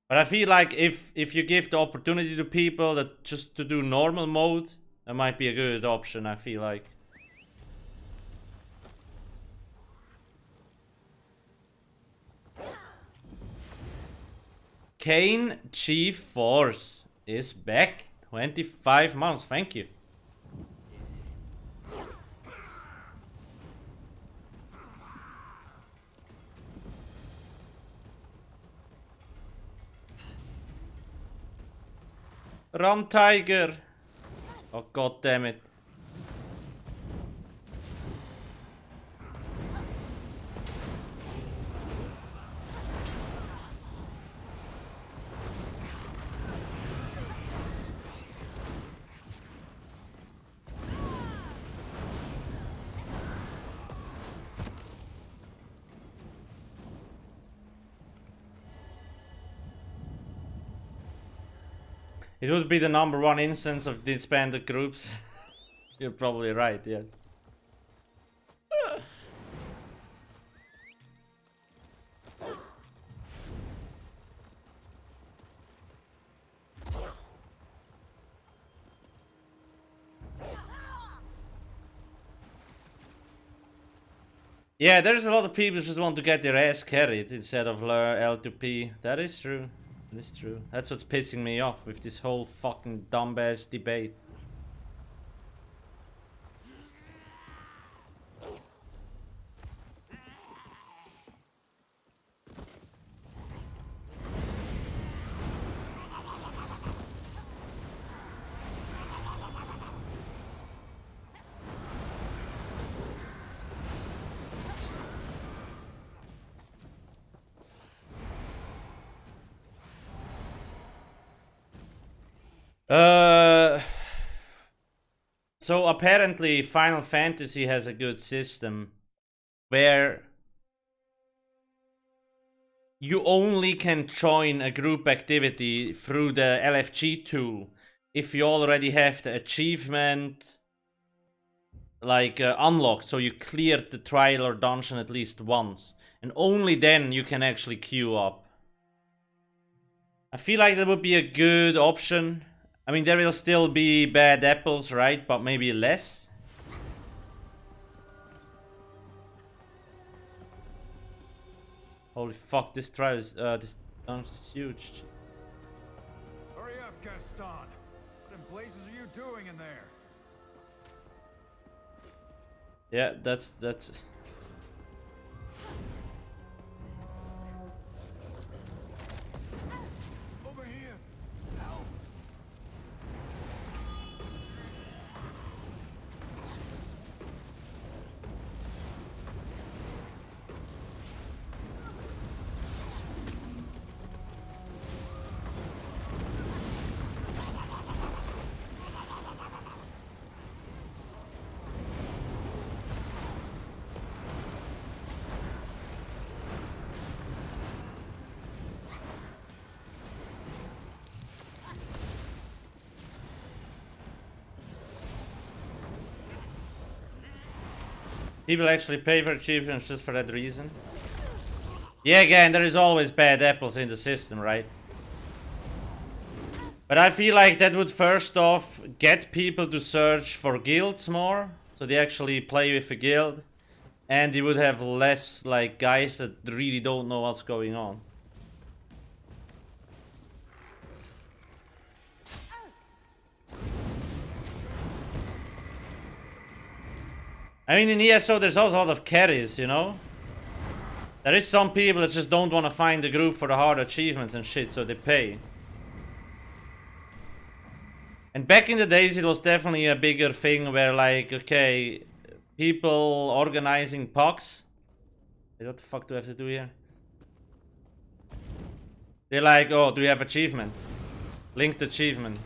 But I feel like if you give the opportunity to people that just to do normal mode, that might be a good option, I feel like. Kane Chief Force is back. 25 months, thank you. Run, Tiger! Oh, god damn it. It would be the #1 instance of disbanded groups. You're probably right, yes. Yeah, there's a lot of people who just want to get their ass carried instead of L2P. That is true. That is true. That's what's pissing me off with this whole fucking dumbass debate. So apparently Final Fantasy has a good system where you only can join a group activity through the LFG tool if you already have the achievement like unlocked, so you cleared the trial or dungeon at least once, and only then you can actually queue up. I feel like that would be a good option. I mean, there will still be bad apples, right? But maybe less. Holy fuck, this trial is, this is huge. Hurry up, Gaston. What in blazes are you doing in there? Yeah, that's... Over here. People actually pay for achievements just for that reason. Yeah, again, there is always bad apples in the system, right? But I feel like that would first off get people to search for guilds more, so they actually play with a guild, and you would have less like guys that really don't know what's going on. I mean, in ESO there's also a lot of carries, you know? There is some people that just don't want to find the group for the hard achievements and shit, so they pay. And back in the days it was definitely a bigger thing where like, okay, people organizing POCs. What the fuck do I have to do here? They're like, oh, do you have achievement? Linked achievement.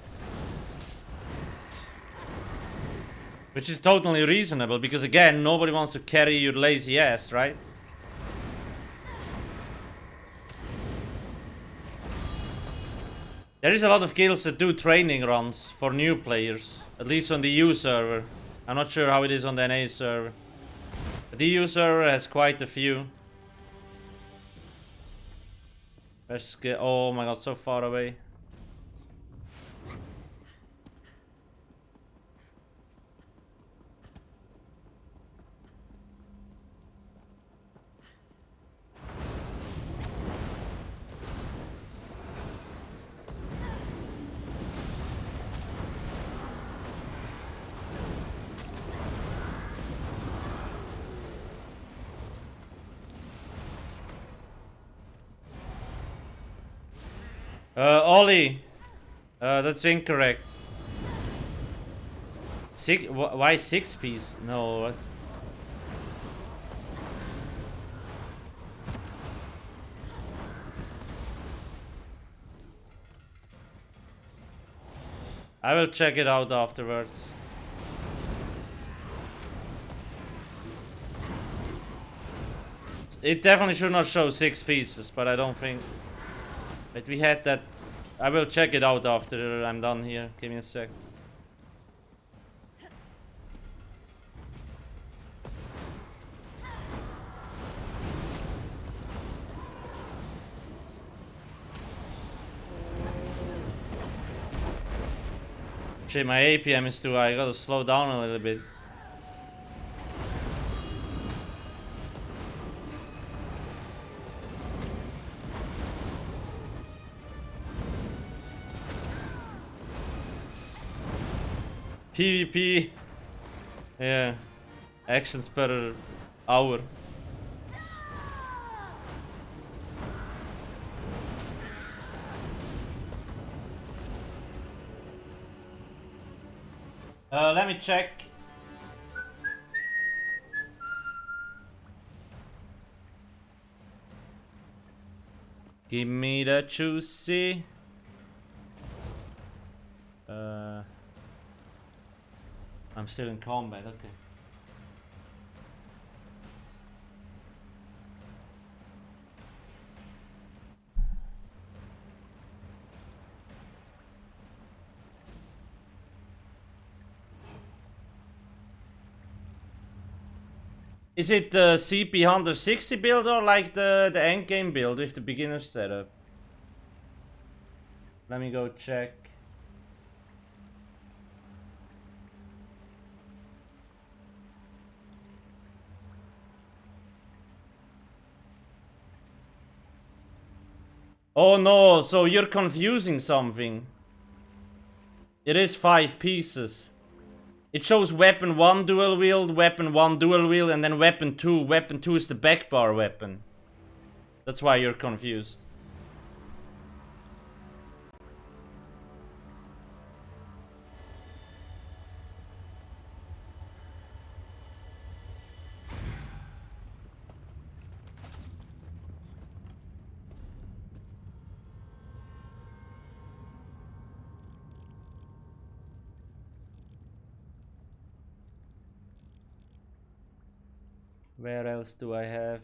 Which is totally reasonable, because again, nobody wants to carry your lazy ass, right? There is a lot of guilds that do training runs for new players, at least on the EU server. I'm not sure how it is on the NA server. But the EU server has quite a few. Let's get, oh my god, so far away. Ollie, that's incorrect. Why 6 piece? No, what? I will check it out afterwards. It definitely should not show 6 pieces, but I don't think. But we had that. I will check it out after I'm done here. Give me a sec. Shit, my APM is too high. I gotta slow down a little bit. PvP. Yeah. Actions per hour. Let me check. Give me the juicy. I'm still in combat, okay. Is it the CP 160 build or like the endgame build with the beginner setup? Let me go check. Oh no, so you're confusing something. It is 5 pieces. It shows weapon 1 dual wield, weapon 1 dual wield, and then weapon 2. Weapon 2 is the back bar weapon. That's why you're confused. Where else do I have?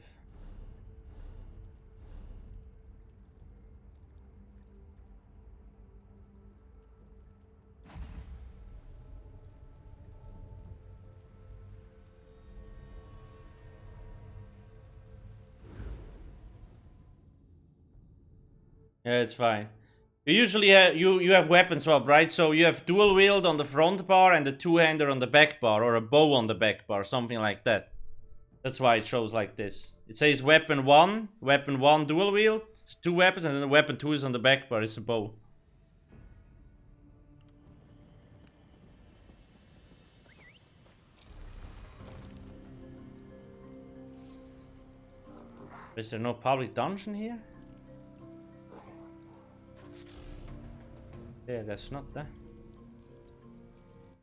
Yeah, it's fine. You usually have you have weapon swap, right? So you have dual wield on the front bar and the two-hander on the back bar, or a bow on the back bar, something like that. That's why it shows like this. It says weapon 1 dual wield, 2 weapons, and then weapon 2 is on the back bar. It's a bow. Is there no public dungeon here? Yeah, that's not that.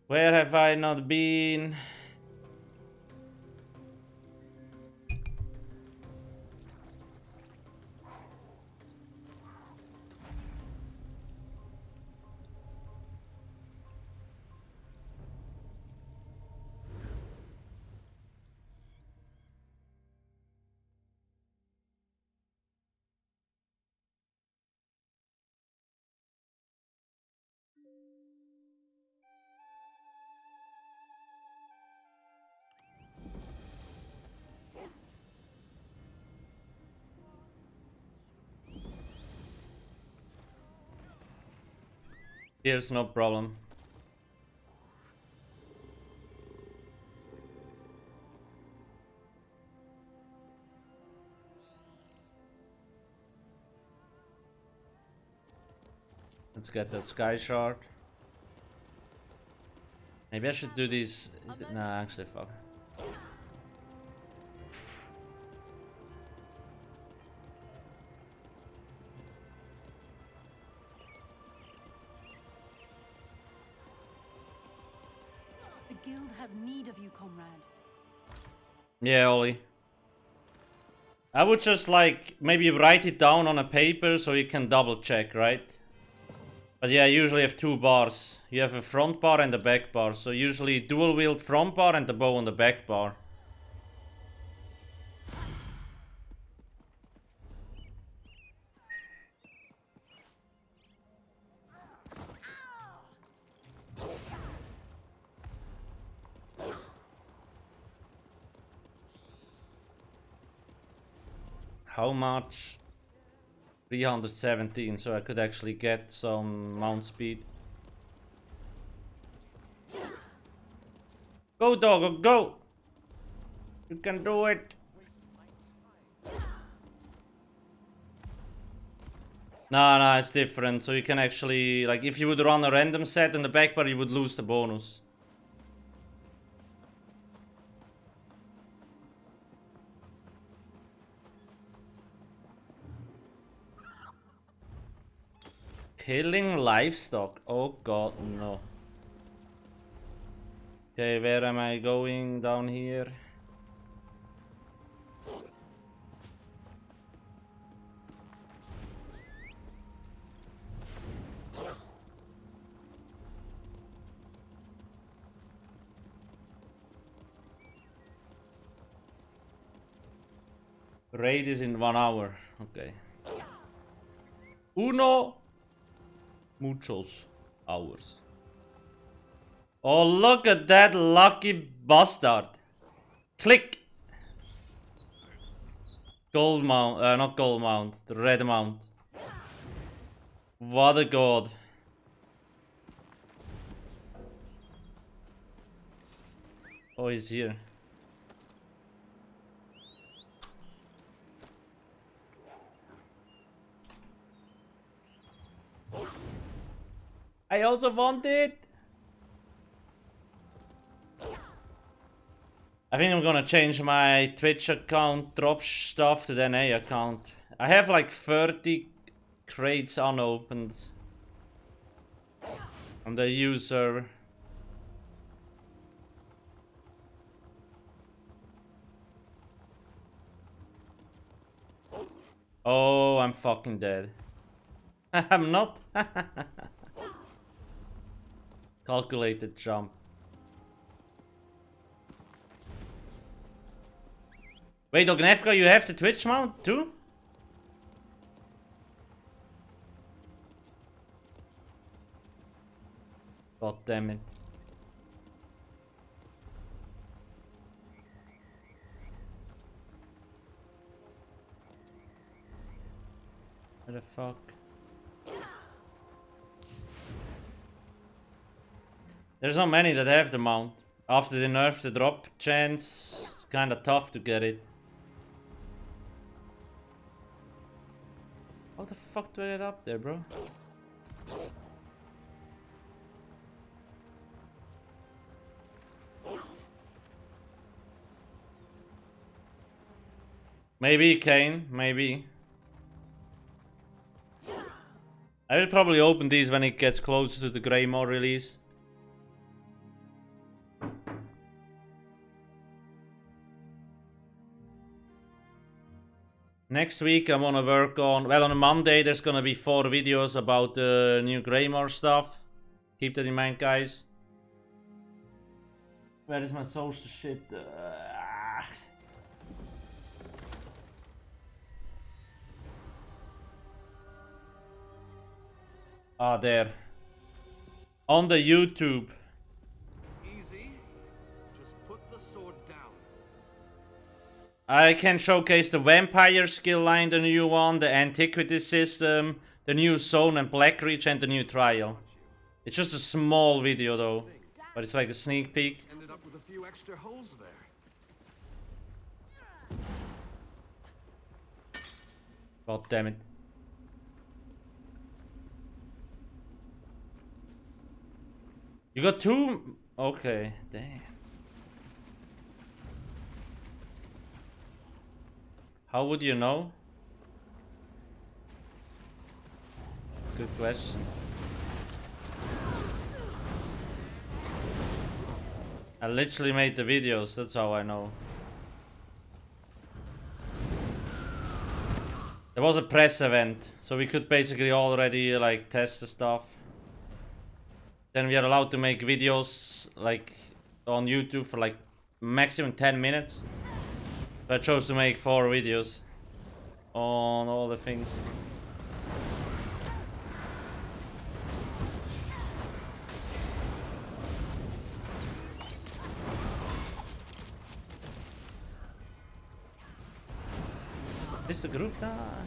Where have I not been? Here's no problem. Let's get that sky shard. Maybe I should do these. Nah, actually, fuck. The guild has need of you, comrade. Yeah, Ollie. I would just like maybe write it down on a paper so you can double check, right? But yeah, I usually have 2 bars. You have a front bar and a back bar. So usually dual wield front bar and the bow on the back bar. How much? 317, so I could actually get some mount speed. Go, doggo, go! You can do it! Nah, it's different. So you can actually, like, if you would run a random set in the back bar, you would lose the bonus. Killing livestock? Oh god, no. Okay, where am I going? Down here? Raid is in 1 hour. Okay. Uno. Muchos hours. Oh, look at that lucky bastard. Click. Gold mount. Not gold mount. The red mount. What a god. Oh, he's here. I also want it. I think I'm gonna change my Twitch account, drop stuff to the NA account. I have like 30 crates unopened on the EU server. Oh, I'm fucking dead. I'm not. Calculated jump. Wait, Ognevka, you have the Twitch mount too? God damn it. Where the fuck? There's not many that have the mount. After they nerfed the drop chance, it's kinda tough to get it. How the fuck do I get up there, bro? Maybe, Kane, maybe. I will probably open these when it gets closer to the Greymore release. Next week I wanna work on, well, on a Monday there's gonna be 4 videos about the new Greymore stuff. Keep that in mind, guys. Where is my social shit? There. On the YouTube. Easy. Just put the sword down. I can showcase the vampire skill line, the new one, the antiquity system, the new zone and black reach, and the new trial. It's just a small video though, but it's like a sneak peek. Ended up with a few extra holes there. God damn it. You got 2? Okay, damn. How would you know? Good question. I literally made the videos, that's how I know. There was a press event, so we could basically already like test the stuff. Then we are allowed to make videos like on YouTube for like maximum 10 minutes. So I chose to make 4 videos on all the things. Is de groep daar?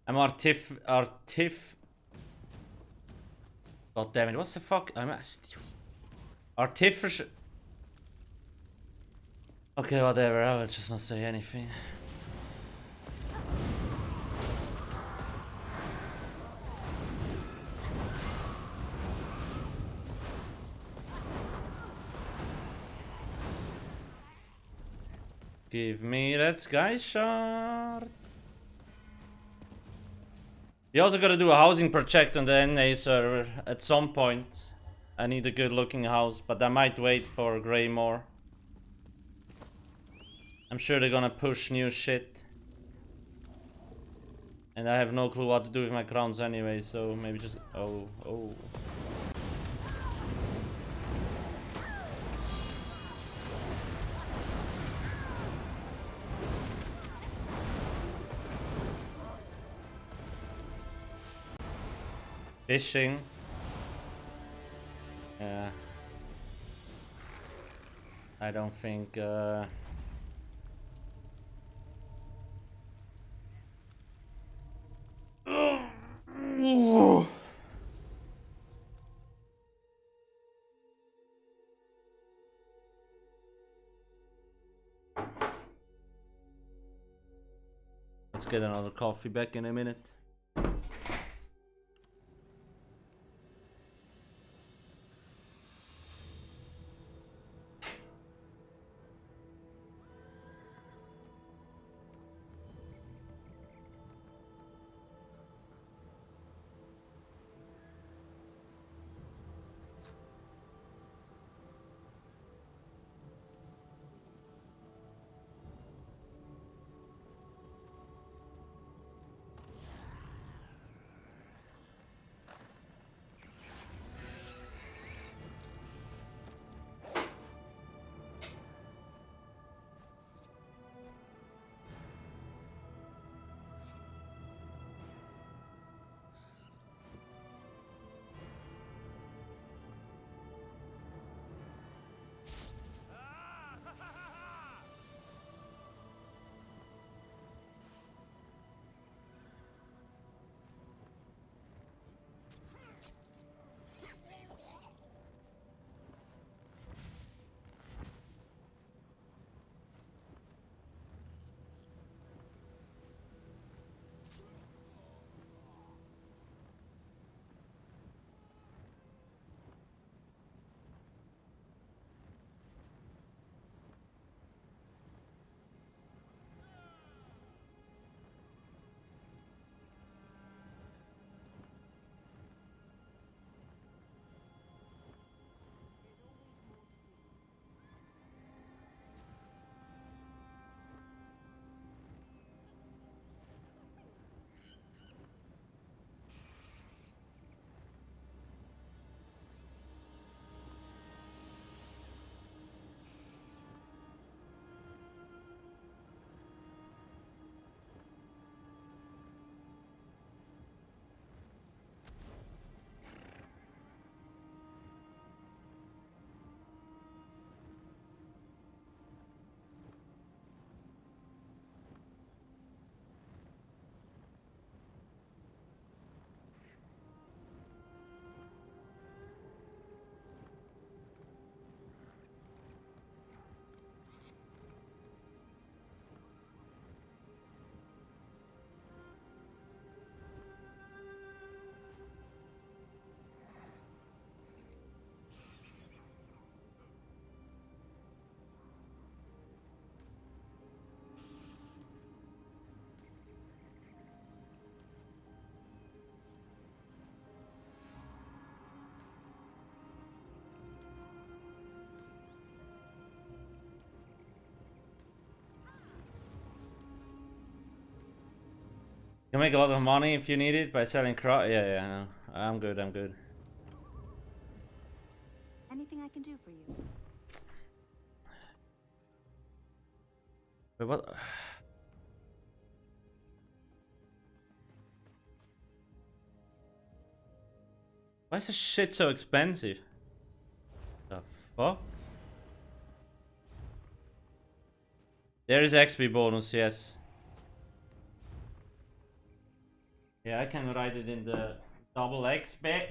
I'm Artif. God damn it! What's the fuck? I'm Artificial. Okay, whatever. I will just not say anything. Give me that sky shard. You also gotta do a housing project on the NA server at some point. I need a good looking house, but I might wait for Greymore. I'm sure they're gonna push new shit. And I have no clue what to do with my crowns anyway, so maybe just... Oh. Fishing. Yeah. I don't think Let's get another coffee back in a minute. You can make a lot of money if you need it by selling yeah, no. I'm good, I'm good. Anything I can do for you? Wait, what? Why is this shit so expensive? The fuck? There is XP bonus, yes. Yeah, I can write it in the double XP.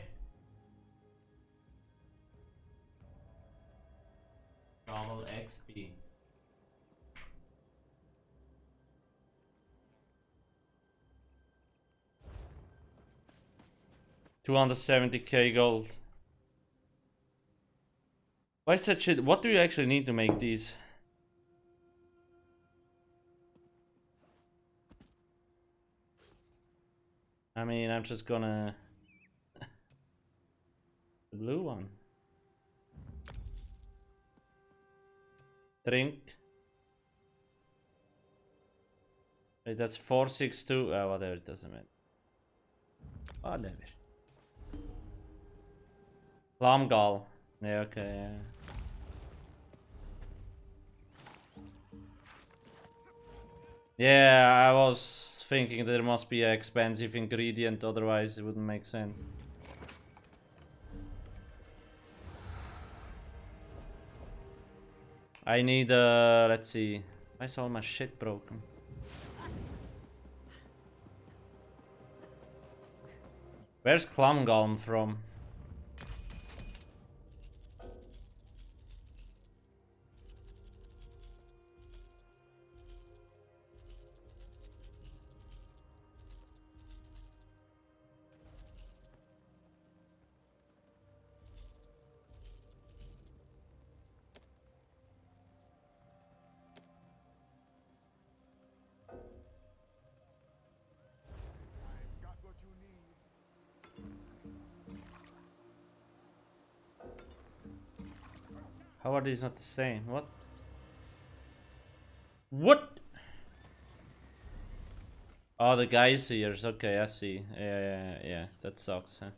Double XP. $270k gold. Why is that shit? What do you actually need to make these? I mean, I'm just gonna... the blue one. Drink. Wait, that's 462. Whatever, it doesn't matter. Whatever. Lamgal. Yeah, okay, yeah. Yeah, I was thinking there must be an expensive ingredient, otherwise it wouldn't make sense. I need let's see. Why is all my shit broken? Where's Clamgalm from? Got what you need. How are these not the same? What? What? Oh, the geysers. Okay, I see. Yeah. That sucks, huh?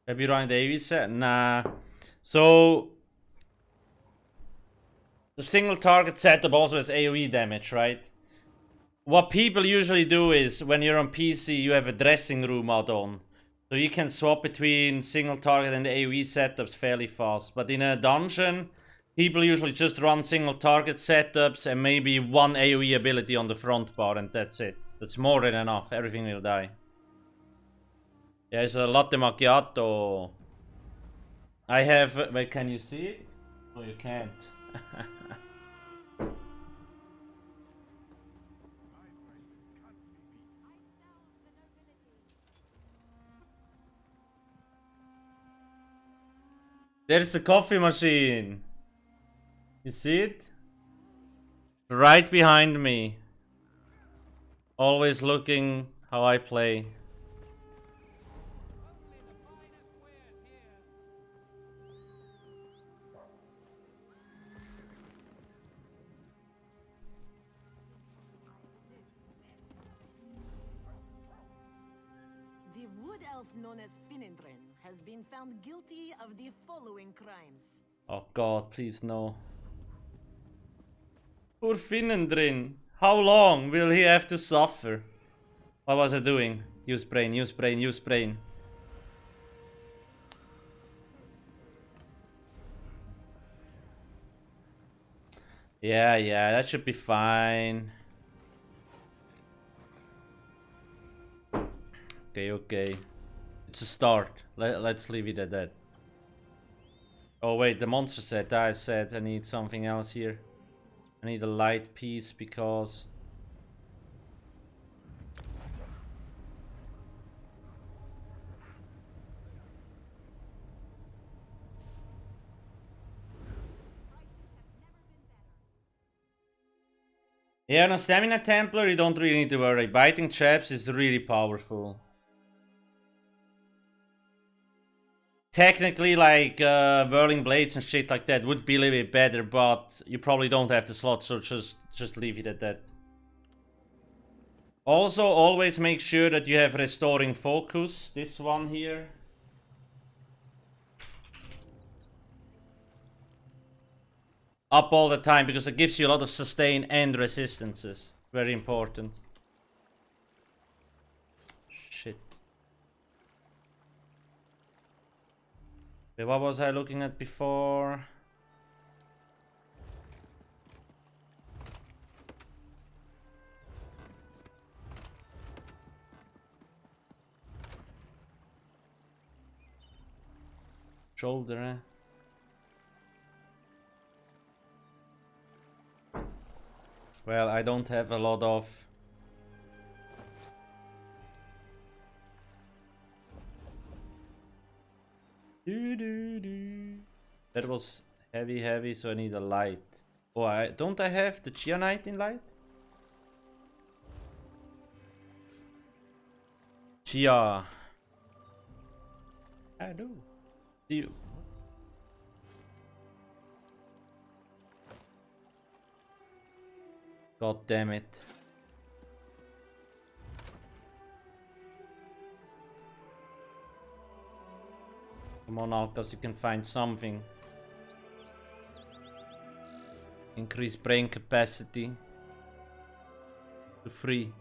Have you run the AV set? Nah. So the single target setup also has AoE damage, right? What people usually do is when you're on PC, you have a dressing room add-on. So you can swap between single target and AoE setups fairly fast. But in a dungeon, people usually just run single target setups and maybe one AoE ability on the front bar, and that's it. That's more than enough. Everything will die. Yeah, it's a latte macchiato. I have... Wait, can you see it? No, you can't. There's the coffee machine. You see it? Right behind me. Always looking how I play. The wood elf known as Finindrin has been found guilty of the following crimes. Oh god, please no. Poor Finendrin. How long will he have to suffer? What was I doing? Use brain, use brain, use brain. Yeah, that should be fine. Okay. It's a start. Let's leave it at that. Oh wait, the monster set. I said I need something else here. I need a light piece because... Yeah, on a Stamina Templar you don't really need to worry. Biting Chaps is really powerful. technically, like, whirling blades and shit like that would be a little bit better, but you probably don't have the slot, so just leave it at that. Also, always make sure that you have restoring focus. This one here. Up all the time, because it gives you a lot of sustain and resistances. Very important. Shit. Okay, what was I looking at before? Shoulder, eh? Well, I don't have a lot of... That was heavy, so I need a light. Oh, don't I have the Geonite in light? Gia. I do. See you. God damn it. Come on, Alcast, you can find something. Increase brain capacity to 3.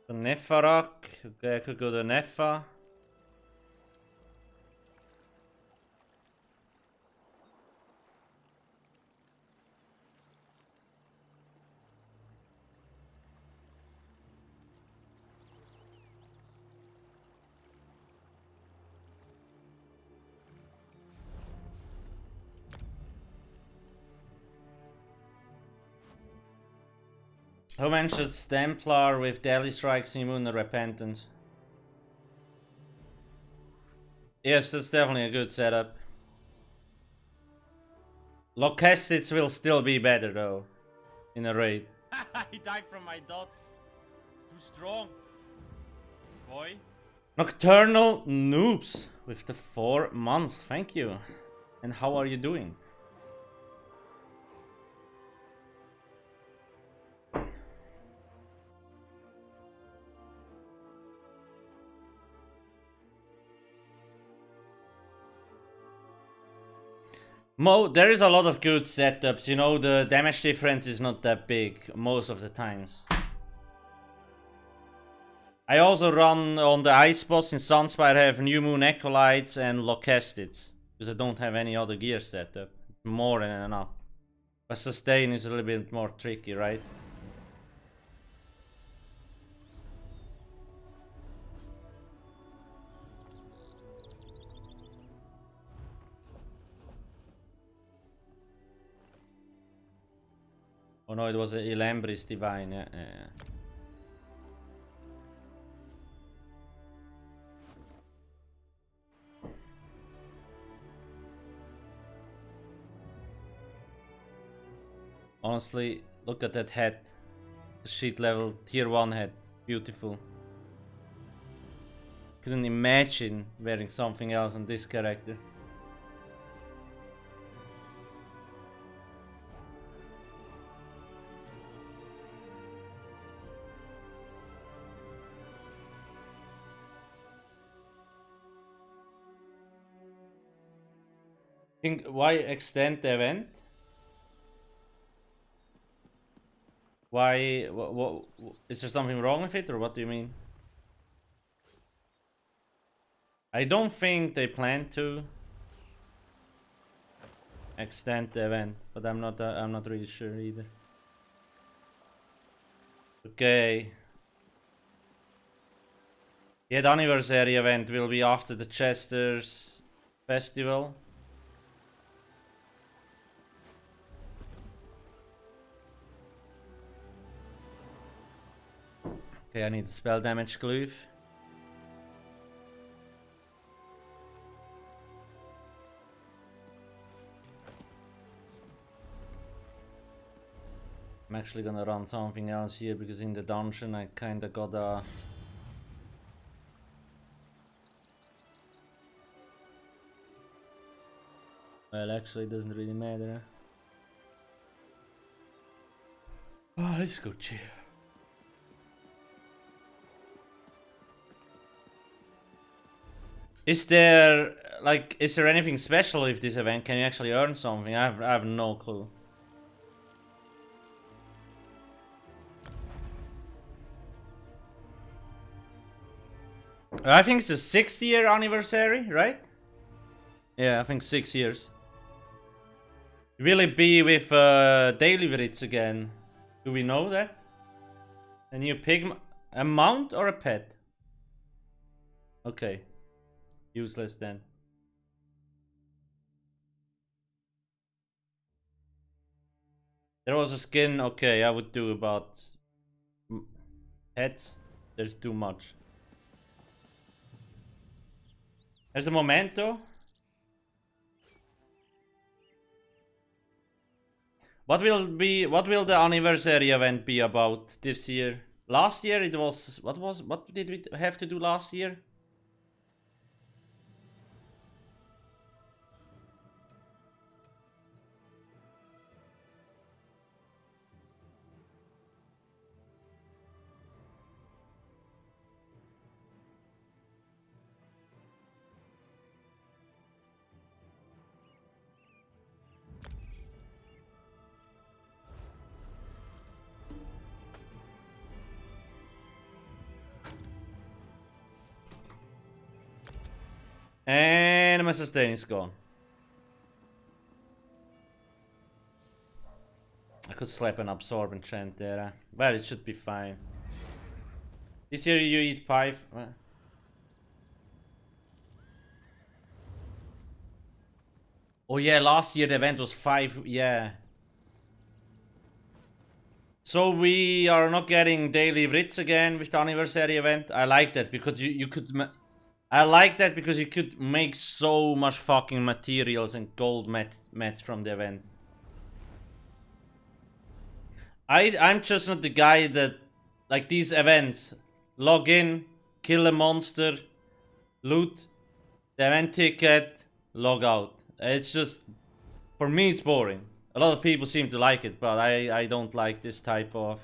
So Nefarak, okay, I could go to Nefa. Who mentioned Templar with daily strikes, immune to repentance? Yes, that's definitely a good setup. Locastids will still be better though, in a raid. He died from my dots. Too strong. Boy. Nocturnal Noobs with the 4 months, thank you. And how are you doing? There is a lot of good setups, you know, the damage difference is not that big most of the times. I also run on the Ice Boss in Sunspire, I have New Moon Acolytes and Locastids, because I don't have any other gear setup. More than enough. But sustain is a little bit more tricky, right? Oh no, it was a Elambris Divine, yeah. Honestly, look at that head. The sheet level tier 1 head. Beautiful. Couldn't imagine wearing something else on this character. Think why extend the event? Why? What? Is there something wrong with it, or what do you mean? I don't think they plan to extend the event, but I'm not really sure either. Okay. Yeah, the anniversary event will be after the Chester's festival. Okay, I need a spell damage glyph. I'm actually gonna run something else here because in the dungeon I kinda gotta... Well, actually it doesn't really matter. Oh, let's go chill. Is there, like, is there anything special with this event? Can you actually earn something? I have no clue. I think it's the 6th year anniversary, right? Yeah, I think 6 years. Will it be with daily Vrits again? Do we know that? A new pig, a mount or a pet? Okay, useless then. There was a skin, okay, I would do about pets. There's too much. There's a memento. What will the anniversary event be about this year? Last year it was, what did we have to do last year? And my sustain is gone. I could slap an absorb enchant there. Well, it should be fine. This year you eat pie. Oh yeah, last year the event was 5. Yeah. So we are not getting daily Vrits again with the anniversary event. I like that because you could. I like that because you could make so much fucking materials and gold mats from the event. I'm just not the guy that, like, these events, log in, kill a monster, loot the event ticket, log out. It's just, for me it's boring. A lot of people seem to like it, but I don't like this type of...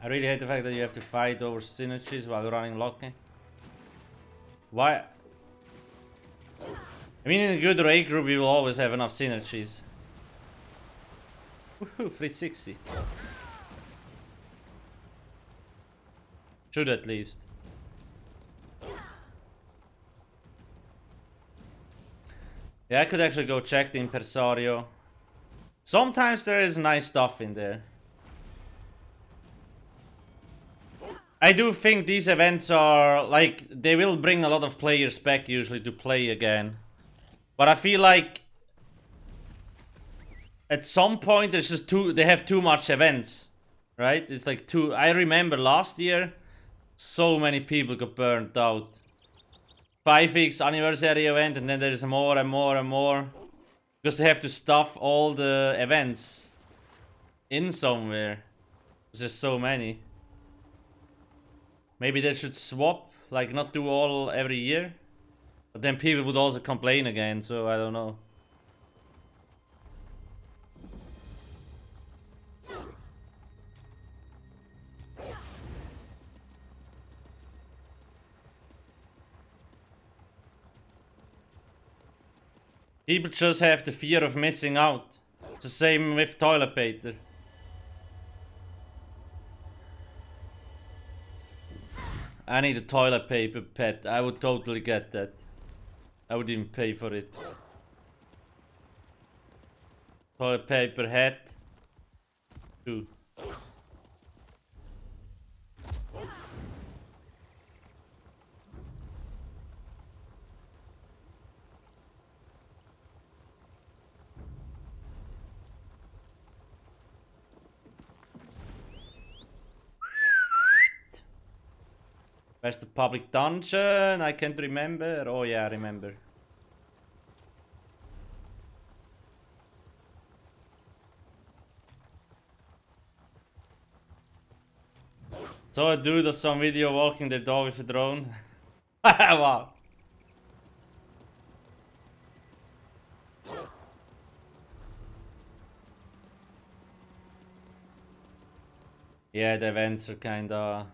I really hate the fact that you have to fight over synergies while running locking. Why? I mean, in a good raid group, you will always have enough synergies. Woohoo, 360. Should at least. Yeah, I could actually go check the Impresario. Sometimes there is nice stuff in there. I do think these events are, like, they will bring a lot of players back usually to play again. But I feel like at some point there's just they have too much events, right? It's like too, I remember last year, so many people got burnt out. 5x anniversary event and then there's more and more and more. Because they have to stuff all the events in somewhere. There's so many. Maybe they should swap, like not do all every year. But then people would also complain again, so I don't know. People just have the fear of missing out. It's the same with toilet paper. I need a toilet paper pet. I would totally get that. I would even pay for it. Toilet paper hat. 2. Where's the public dungeon? I can't remember. Oh yeah, I remember. Saw a dude on some video walking their dog with a drone. Wow. Yeah, the events are kinda...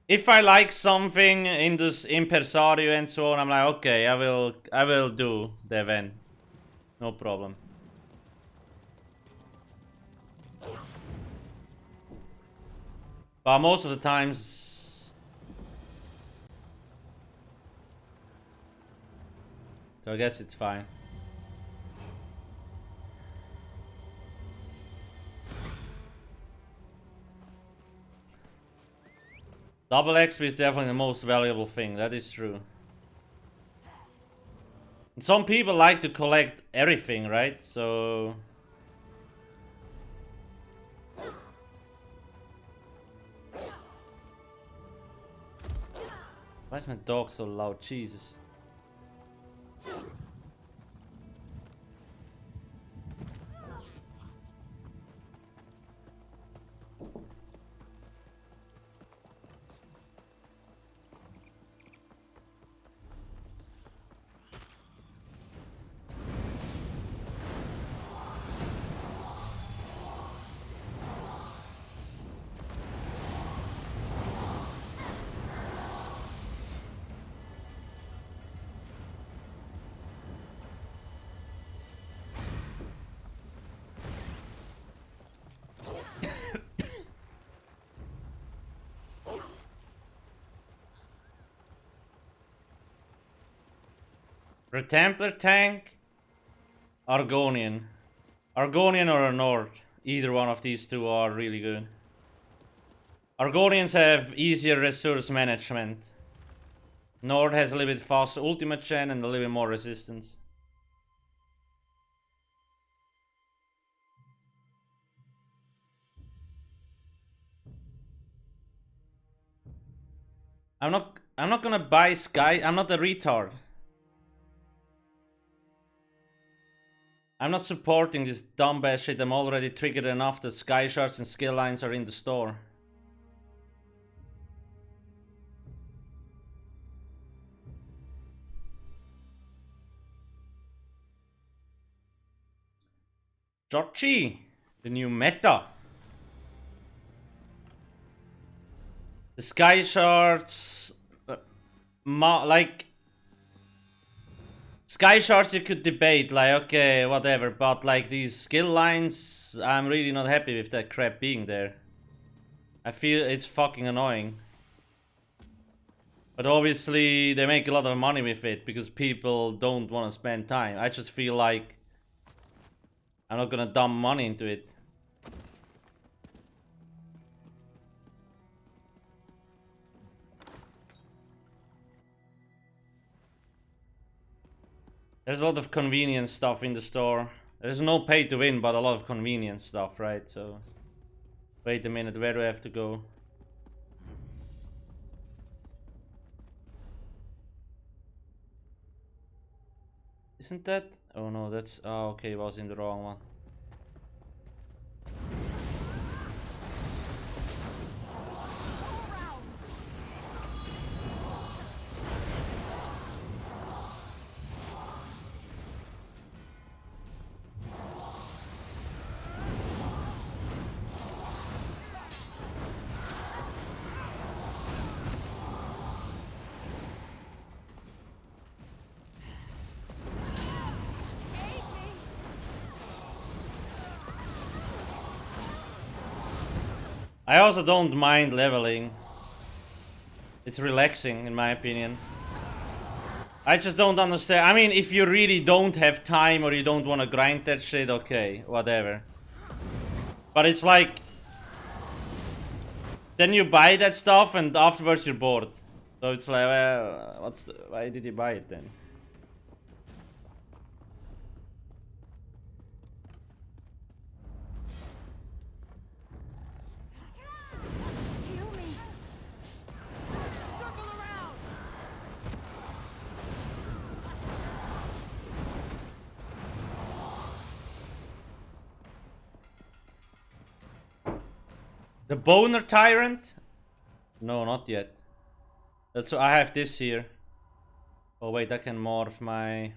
If I like something in this Impresario and so on, I'm like, okay, I will do the event. No problem. But most of the times... So I guess it's fine. Double XP is definitely the most valuable thing, that is true. And some people like to collect everything, right? So... Why is my dog so loud? Jesus. Retemplar tank, Argonian. Argonian or a Nord. Either one of these two are really good. Argonians have easier resource management. Nord has a little bit faster ultimate gen and a little bit more resistance. I'm not gonna buy Sky. I'm not a retard. I'm not supporting this dumb ass shit. I'm already triggered enough that Sky Shards and skill lines are in the store. Georgie, the new meta. The Sky Shards, like Sky Shards you could debate, like okay, whatever, but like these skill lines, I'm really not happy with that crap being there. I feel it's fucking annoying. But obviously they make a lot of money with it because people don't want to spend time. I just feel like I'm not gonna dump money into it. There's a lot of convenience stuff in the store. There's no pay to win, but a lot of convenience stuff, right? So, wait a minute, where do I have to go? Isn't that? Oh no, that's... Oh, okay, I was in the wrong one. I also don't mind leveling. It's relaxing, in my opinion. I just don't understand. I mean, if you really don't have time or you don't want to grind that shit, okay, whatever. But it's like, then you buy that stuff and afterwards you're bored. So it's like, well, why did you buy it then? Heal me. Circle around. The Boner Tyrant? No, not yet. That's I have this here. Oh wait, I can morph my...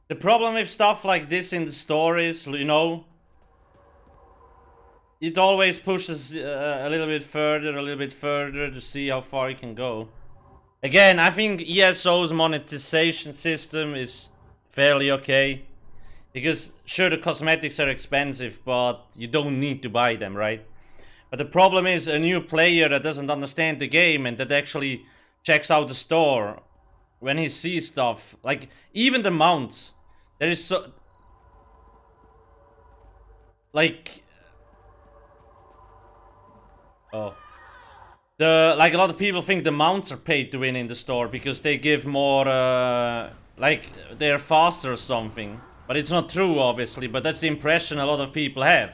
The problem with stuff like this in the stories, you know, it always pushes a little bit further to see how far you can go. Again, I think ESO's monetization system is fairly okay. Because sure, the cosmetics are expensive, but you don't need to buy them, right? But the problem is a new player that doesn't understand the game and that actually checks out the store when he sees stuff, like even the mounts. There is so... like... oh. Like a lot of people think the mounts are paid to win in the store because they give more, like they're faster or something. But it's not true, obviously, but that's the impression a lot of people have.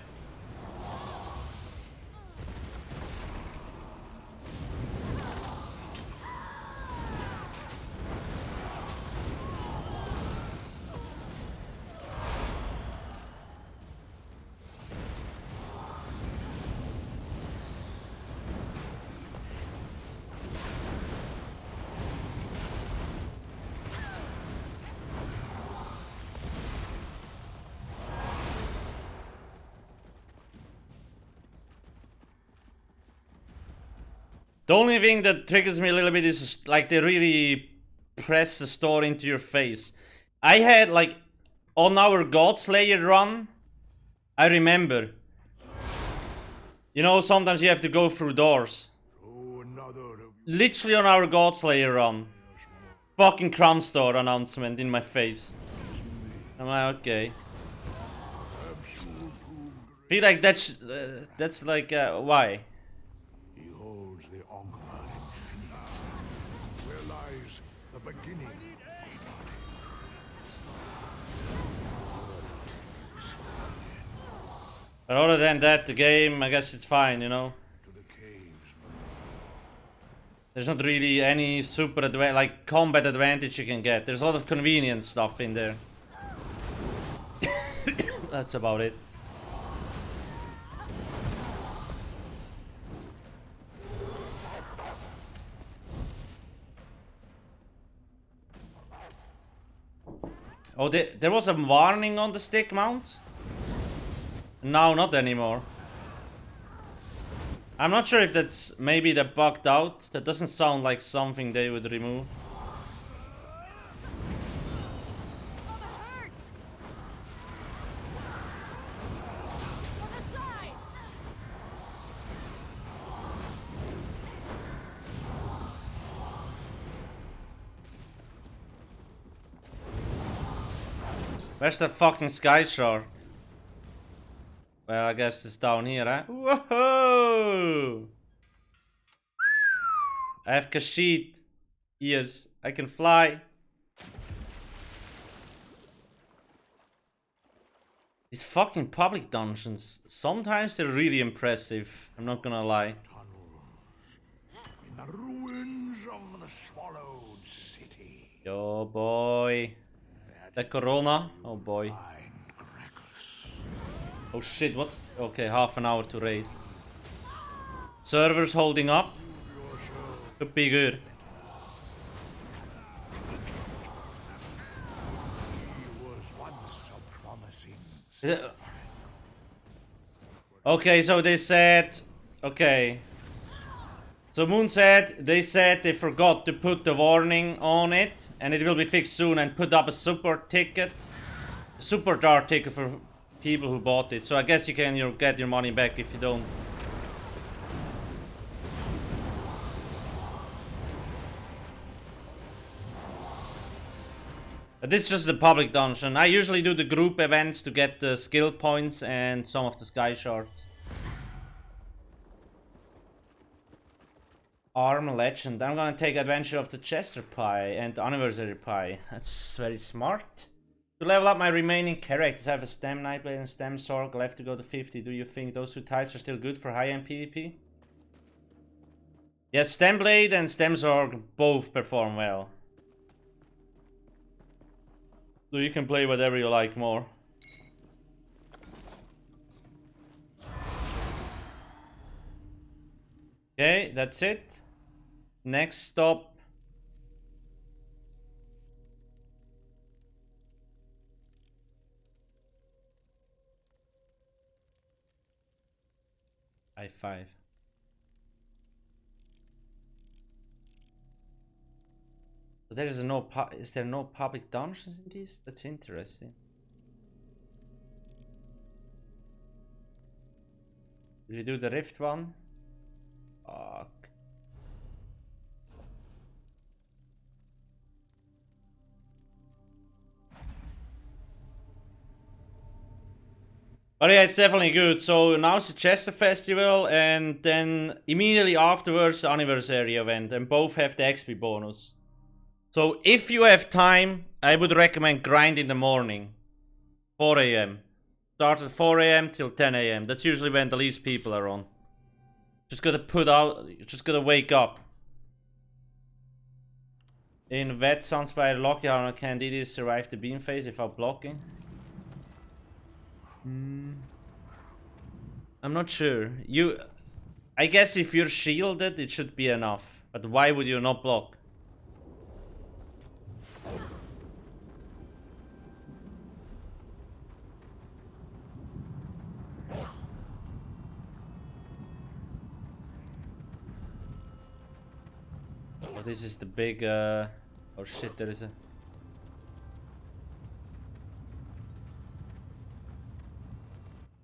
The only thing that triggers me a little bit is like they really press the store into your face. I had like on our Godslayer run, I remember. You know, sometimes you have to go through doors. Literally on our Godslayer run. Fucking Crown Store announcement in my face. I'm like, okay. Feel like that's like, why? Beginning. But other than that, the game, I guess it's fine, you know. There's not really any super like combat advantage you can get. There's a lot of convenience stuff in there. That's about it. Oh, there was a warning on the stick mount? No, not anymore. I'm not sure if that's... maybe they're bugged out. That doesn't sound like something they would remove. Where's the fucking sky shard? Well, I guess it's down here, huh? Whoa! I have Kashid ears. I can fly. These fucking public dungeons, sometimes they're really impressive. I'm not gonna lie. In the ruins of the swallowed city. Yo, boy. The Corona? Oh boy. Oh shit, what's... okay, half an hour to raid. Servers holding up. Could be good. Okay, so they said... okay. So Moon said, they said they forgot to put the warning on it. And it will be fixed soon, and put up a support ticket. Super dark ticket for people who bought it. So I guess you can get your money back if you don't. This is just the public dungeon. I usually do the group events to get the skill points and some of the sky shards. Arm Legend. I'm gonna take advantage of the Chester Pie and the Anniversary Pie. That's very smart. To level up my remaining characters, I have a Stem Nightblade and Stem Sorg left to go to 50. Do you think those two types are still good for high-end PvP? Yes, Stem Blade and Stem Sorg both perform well. So you can play whatever you like more. Okay, that's it. Next stop. I5. So there is is there no public dungeons in these? That's interesting. Did we do the Rift one? Fuck. But yeah, it's definitely good. So now it's the Chester Festival, and then immediately afterwards the Anniversary event, and both have the XP bonus. So if you have time, I would recommend grind in the morning. 4 AM. Start at 4 AM till 10 AM. That's usually when the least people are on. Just gotta wake up. In Vet, Sunspire, Locky Armor, can DD survive the beam phase without blocking? I'm not sure. I guess if you're shielded, it should be enough. But why would you not block? Oh, this is the big, oh shit, there is a...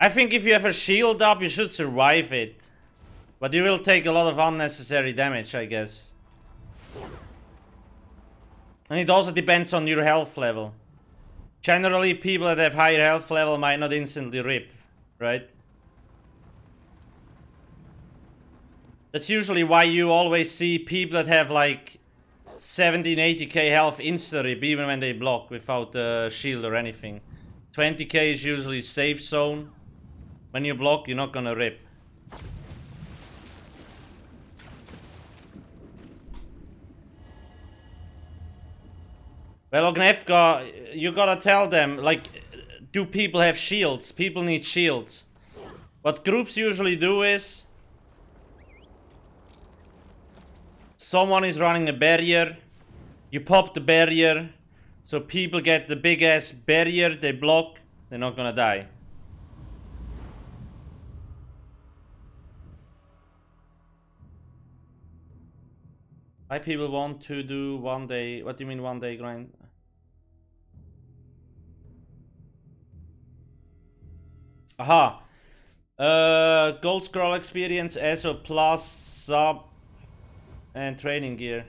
I think if you have a shield up, you should survive it. But you will take a lot of unnecessary damage, I guess. And it also depends on your health level. Generally, people that have higher health level might not instantly rip, right? That's usually why you always see people that have like 70-80k health insta-rip even when they block without a shield or anything. 20k is usually safe zone. When you block, you're not gonna rip. Well, alcasthq, you gotta tell them, like, do people have shields? People need shields. What groups usually do is... someone is running a barrier. You pop the barrier. So people get the big ass barrier, they block, they're not gonna die. Why people want to do 1 day? What do you mean 1 day grind? Aha. Gold scroll experience, ESO plus sub and training gear.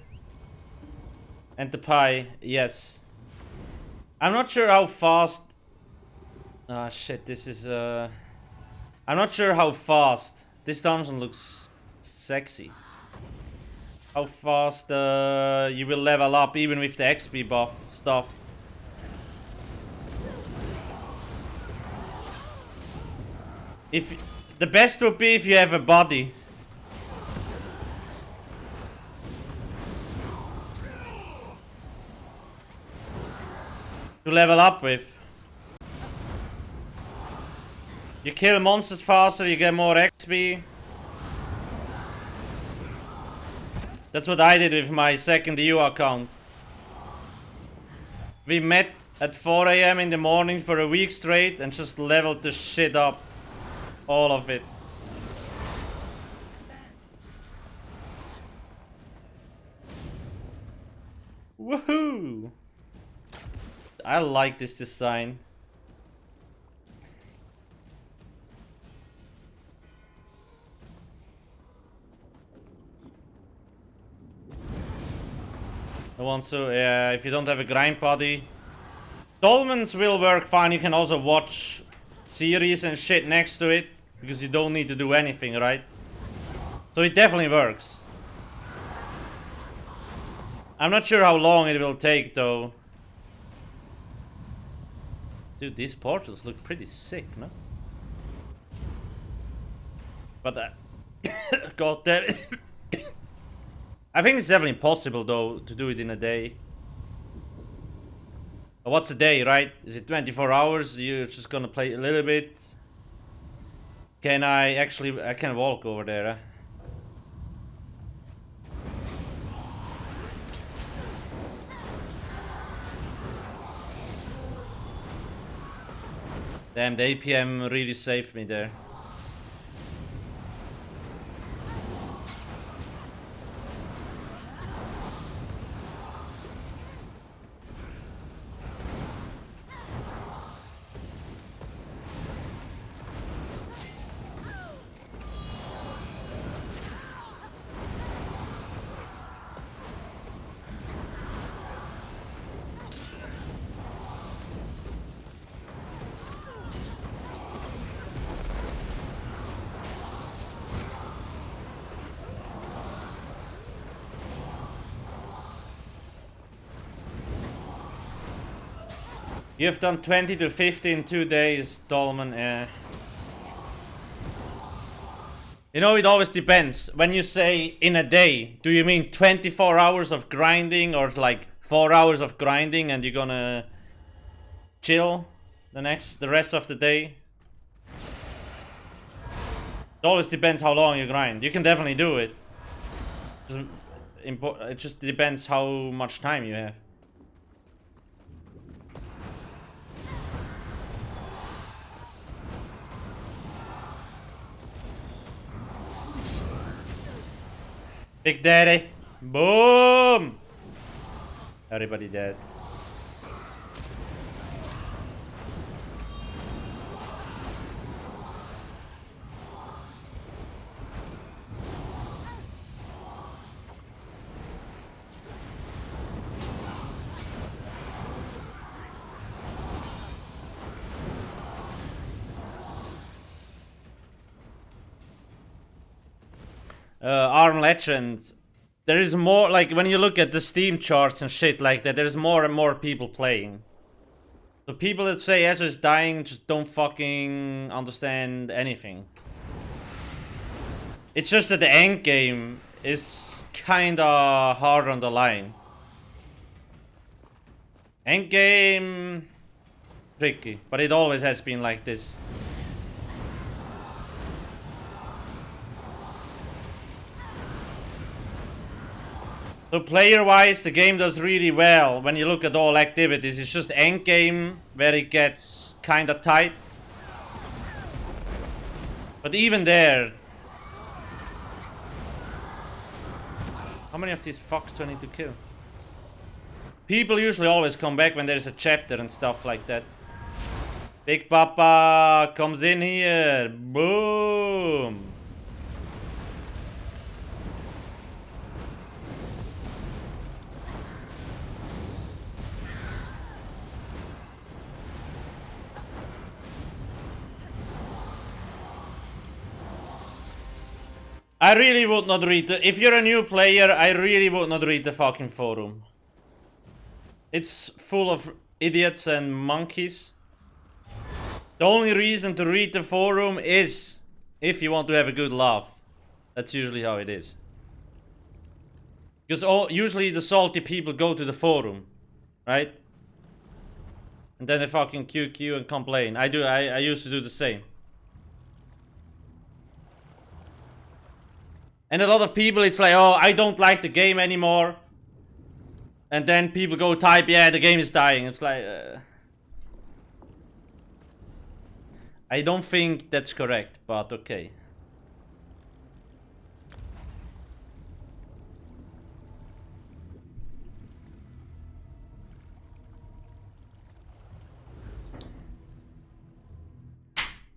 And the pie, yes. I'm not sure how fast. Ah shit, this is I'm not sure how fast. This dungeon looks sexy. How fast you will level up even with the XP buff stuff. If the best would be if you have a body. To level up with. You kill monsters faster, you get more XP. That's what I did with my second EU account. We met at 4 AM in the morning for a week straight and just leveled the shit up. All of it. Woohoo! I like this design. I want to, if you don't have a grind body, Dolmens will work fine. You can also watch series and shit next to it because you don't need to do anything, right? So it definitely works. I'm not sure how long it will take though. Dude, these portals look pretty sick, no? But god damn it. I think it's definitely possible though to do it in a day. But what's a day, right? Is it 24 hours? You're just gonna play a little bit. Can I actually... I can walk over there, huh? Damn, the APM really saved me there. You have done 20 to 50 in 2 days, Dolman. You know, it always depends. When you say in a day, do you mean 24 hours of grinding or like 4 hours of grinding and you're gonna chill the rest of the day? It always depends how long you grind. You can definitely do it. It just depends how much time you have. Big Daddy. Boom! Everybody dead. Arm Legend. There is more, like, when you look at the Steam charts and shit like that, there's more and more people playing. So people that say Ezra is dying just don't fucking understand anything. It's just that the end game is kinda hard on the line. End game... tricky, but it always has been like this. So player-wise, the game does really well when you look at all activities. It's just endgame where it gets kinda tight. But even there... How many of these fucks do I need to kill? People usually always come back when there's a chapter and stuff like that. Big Papa comes in here. Boom! I really would not read the... If you're a new player, I really would not read the fucking forum. It's full of idiots and monkeys. The only reason to read the forum is if you want to have a good laugh. That's usually how it is. Because usually the salty people go to the forum, right? And then they fucking QQ and complain. I used to do the same. And a lot of people, it's like, oh, I don't like the game anymore. And then people go type, yeah, the game is dying. It's like... I don't think that's correct, but okay.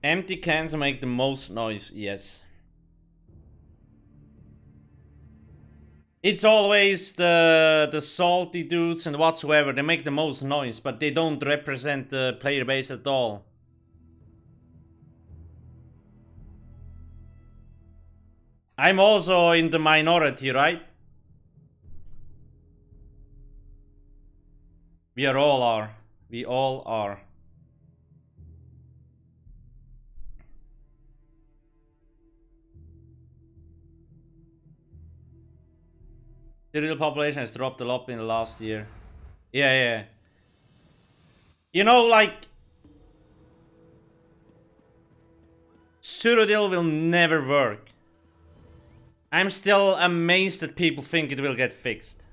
Empty cans make the most noise, yes. It's always the salty dudes and whatsoever. They make the most noise, but they don't represent the player base at all. I'm also in the minority, right? We all are. We all are. The real population has dropped a lot in the last year. Yeah. You know, like... Cyrodiil will never work. I'm still amazed that people think it will get fixed.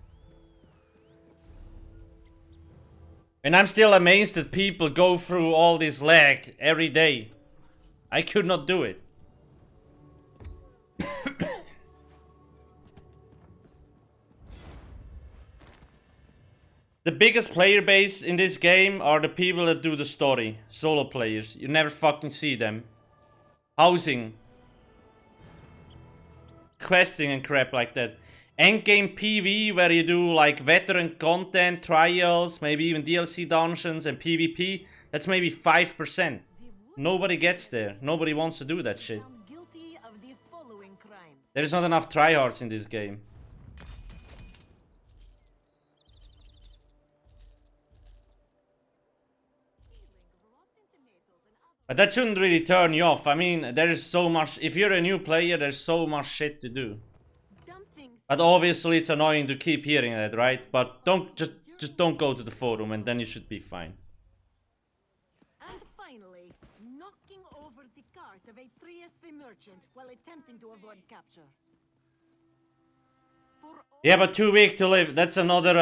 And I'm still amazed that people go through all this lag every day. I could not do it. The biggest player base in this game are the people that do the story. Solo players. You never fucking see them. Housing. Questing and crap like that. Endgame PV where you do like veteran content, trials, maybe even DLC dungeons and PvP. That's maybe 5%. Nobody gets there. Nobody wants to do that shit. Found guilty of the following crimes. There's not enough tryhards in this game. But that shouldn't really turn you off. I mean, there is so much... If you're a new player, there's so much shit to do. But obviously it's annoying to keep hearing that, right? But don't... Just don't go to the forum and then you should be fine. And finally, knocking over the cart of a Trieste merchant while attempting to avoid capture. Yeah, but too weak to live. That's another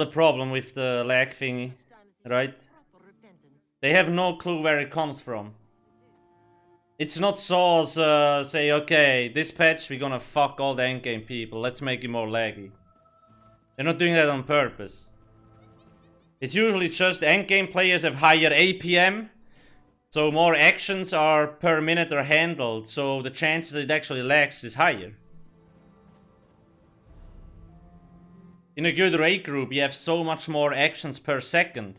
problem with the lag thingy, right? They have no clue where it comes from. It's not Saw's say, okay, this patch we're gonna fuck all the endgame people, let's make it more laggy. They're not doing that on purpose. It's usually just endgame players have higher APM, so more actions are per minute are handled, so the chances it actually lags is higher. In a good raid group you have so much more actions per second.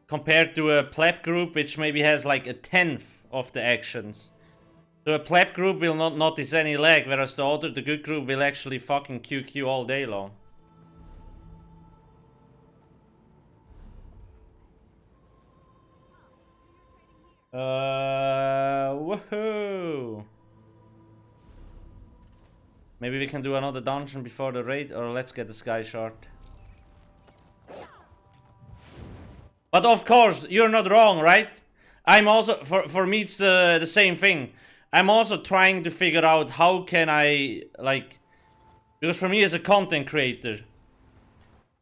Compared to a pleb group which maybe has like a 1/10 of the actions. So a pleb group will not notice any lag, whereas the good group will actually fucking QQ all day long. Woohoo! Maybe we can do another dungeon before the raid, or let's get the sky shard. But of course, you're not wrong, right? I'm also, for me it's the same thing. I'm also trying to figure out how can I, like... Because for me as a content creator,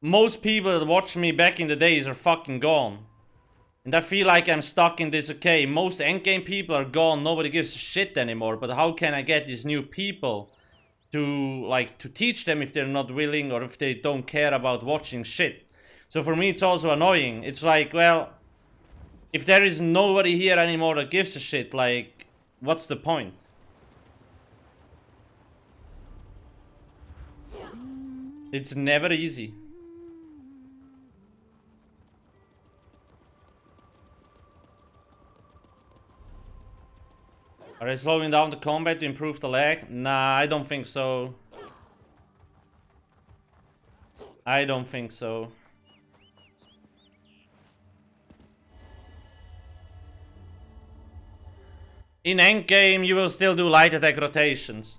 most people that watched me back in the days are fucking gone. And I feel like I'm stuck in this, okay, most endgame people are gone, nobody gives a shit anymore. But how can I get these new people to teach them if they're not willing or if they don't care about watching shit? So for me it's also annoying. It's like, well, if there is nobody here anymore that gives a shit, like, what's the point? It's never easy. Are they slowing down the combat to improve the lag? Nah, I don't think so. I don't think so. In endgame, you will still do light attack rotations.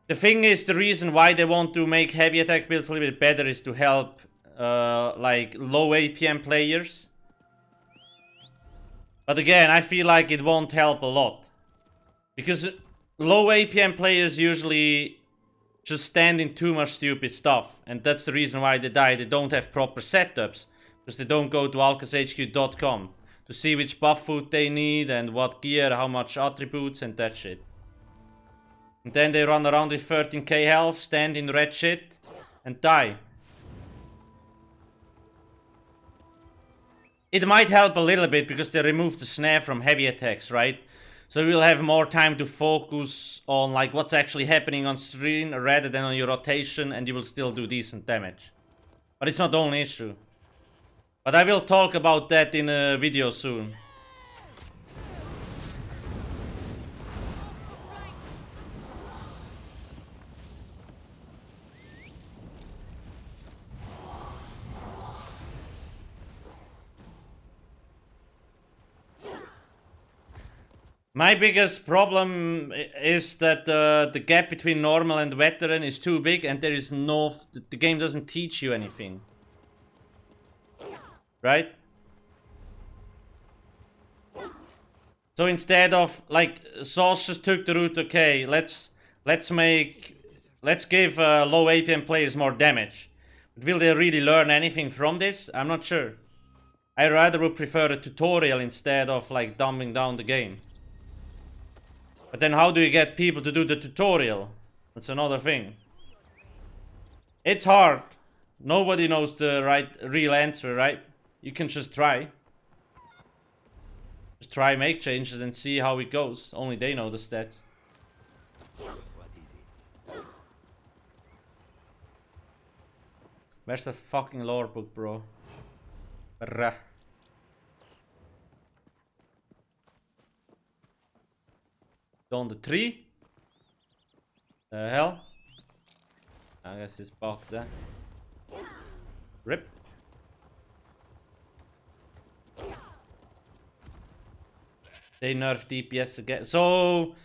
The thing is, the reason why they want to make heavy attack builds a little bit better is to help, like, low APM players. But again, I feel like it won't help a lot. Because low APM players usually just stand in too much stupid stuff. And that's the reason why they die. They don't have proper setups. Because they don't go to alcasthq.com. To see which buff food they need and what gear, how much attributes and that shit. And then they run around with 13k health, stand in red shit, and die. It might help a little bit because they removed the snare from heavy attacks, right? So you will have more time to focus on like what's actually happening on screen rather than on your rotation, and you will still do decent damage. But it's not the only issue. But I will talk about that in a video soon. My biggest problem is that the gap between normal and veteran is too big, and there is no... the game doesn't teach you anything. Right? So instead of, like, Sauce just took the route, okay, let's give low APM players more damage. But will they really learn anything from this? I'm not sure. I rather would prefer a tutorial instead of, like, dumbing down the game. But then how do you get people to do the tutorial? That's another thing. It's hard. Nobody knows the real answer, right? You can just try. Just try make changes and see how it goes. Only they know the stats. Where's the fucking lore book, bro? Bruh. On the tree? The hell? I guess it's bugged there. Rip. They nerf DPS again. So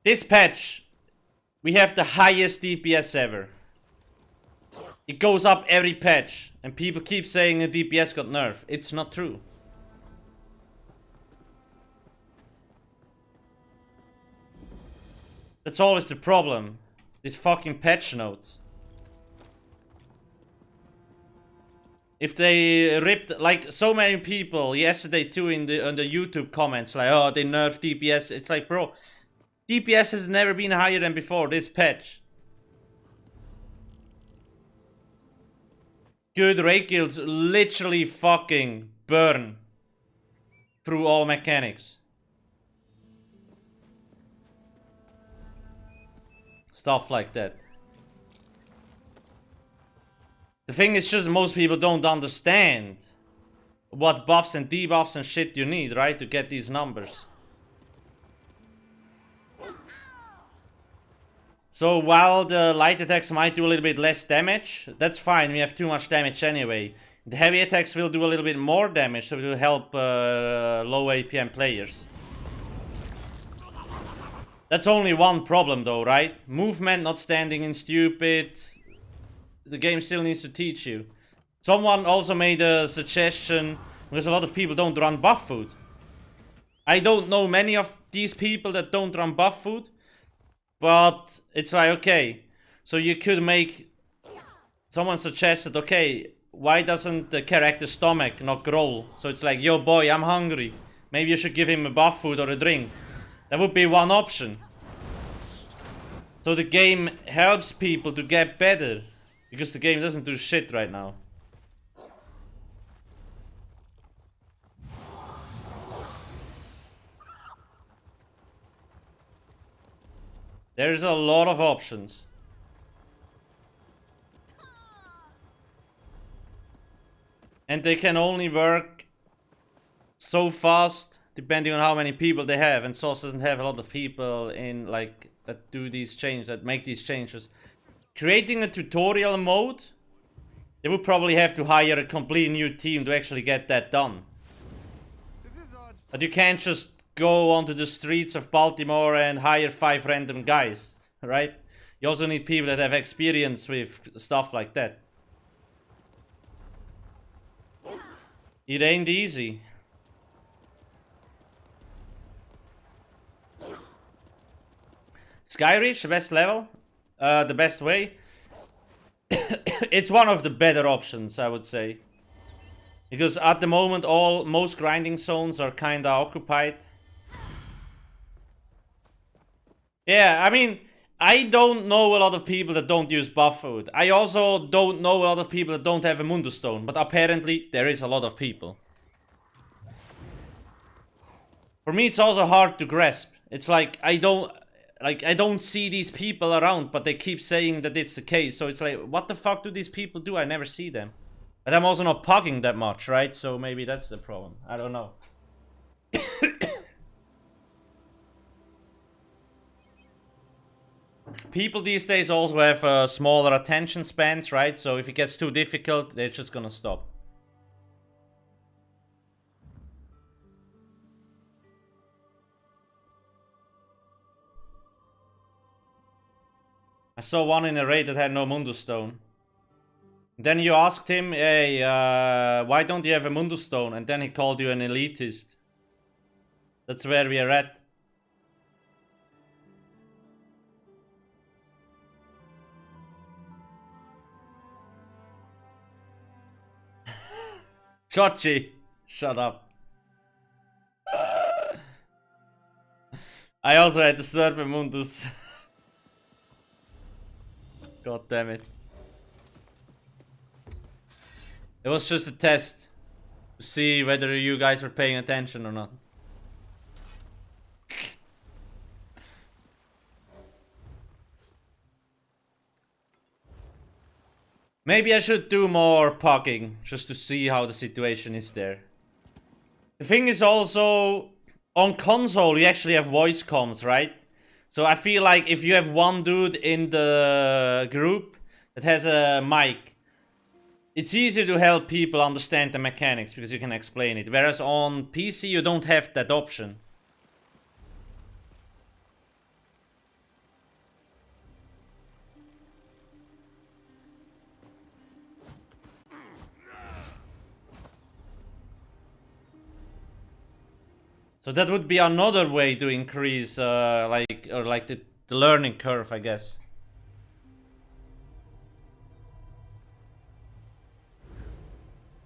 this patch, we have the highest DPS ever. It goes up every patch, and people keep saying a DPS got nerfed. It's not true. That's always the problem. These fucking patch notes. If they ripped, like so many people yesterday too in the YouTube comments, like, oh, they nerfed DPS. It's like, bro, DPS has never been higher than before this patch. Good raid guilds literally fucking burn through all mechanics. Stuff like that. The thing is just most people don't understand what buffs and debuffs and shit you need, right, to get these numbers. So while the light attacks might do a little bit less damage, that's fine, we have too much damage anyway. The heavy attacks will do a little bit more damage, so it will help low APM players. That's only one problem though, right? Movement, not standing in stupid. The game still needs to teach you. Someone also made a suggestion, because a lot of people don't run buff food. I don't know many of these people that don't run buff food. But it's like, okay, so you could make... Someone suggested, okay, why doesn't the character's stomach not growl? So it's like, yo boy, I'm hungry. Maybe you should give him a buff food or a drink. That would be one option. So the game helps people to get better. Because the game doesn't do shit right now. There's a lot of options. And they can only work so fast depending on how many people they have, and Sauce doesn't have a lot of people in like that do these changes, that make these changes. Creating a tutorial mode, they would probably have to hire a complete new team to actually get that done. But you can't just go onto the streets of Baltimore and hire 5 random guys, right? You also need people that have experience with stuff like that. It ain't easy. Skyreach, the best level, the best way. It's one of the better options, I would say. Because at the moment, most grinding zones are kinda occupied. Yeah, I mean, I don't know a lot of people that don't use buff food. I also don't know a lot of people that don't have a Mundo Stone, but apparently there is a lot of people. For me, it's also hard to grasp. It's like I don't see these people around, but they keep saying that it's the case. So it's like, what the fuck do these people do? I never see them. But I'm also not pugging that much, right? So maybe that's the problem. I don't know. People these days also have smaller attention spans, right? So if it gets too difficult, they're just gonna stop. I saw one in a raid that had no Mundus Stone. Then you asked him, hey, why don't you have a Mundus Stone? And then he called you an elitist. That's where we are at. Chochi, shut up. I also had to serve a Mundus. God damn it. It was just a test to see whether you guys were paying attention or not. Maybe I should do more pugging just to see how the situation is there. The thing is also, on console you actually have voice comms, right? So I feel like if you have one dude in the group that has a mic, it's easier to help people understand the mechanics because you can explain it. Whereas on PC you don't have that option. So that would be another way to increase the learning curve, I guess.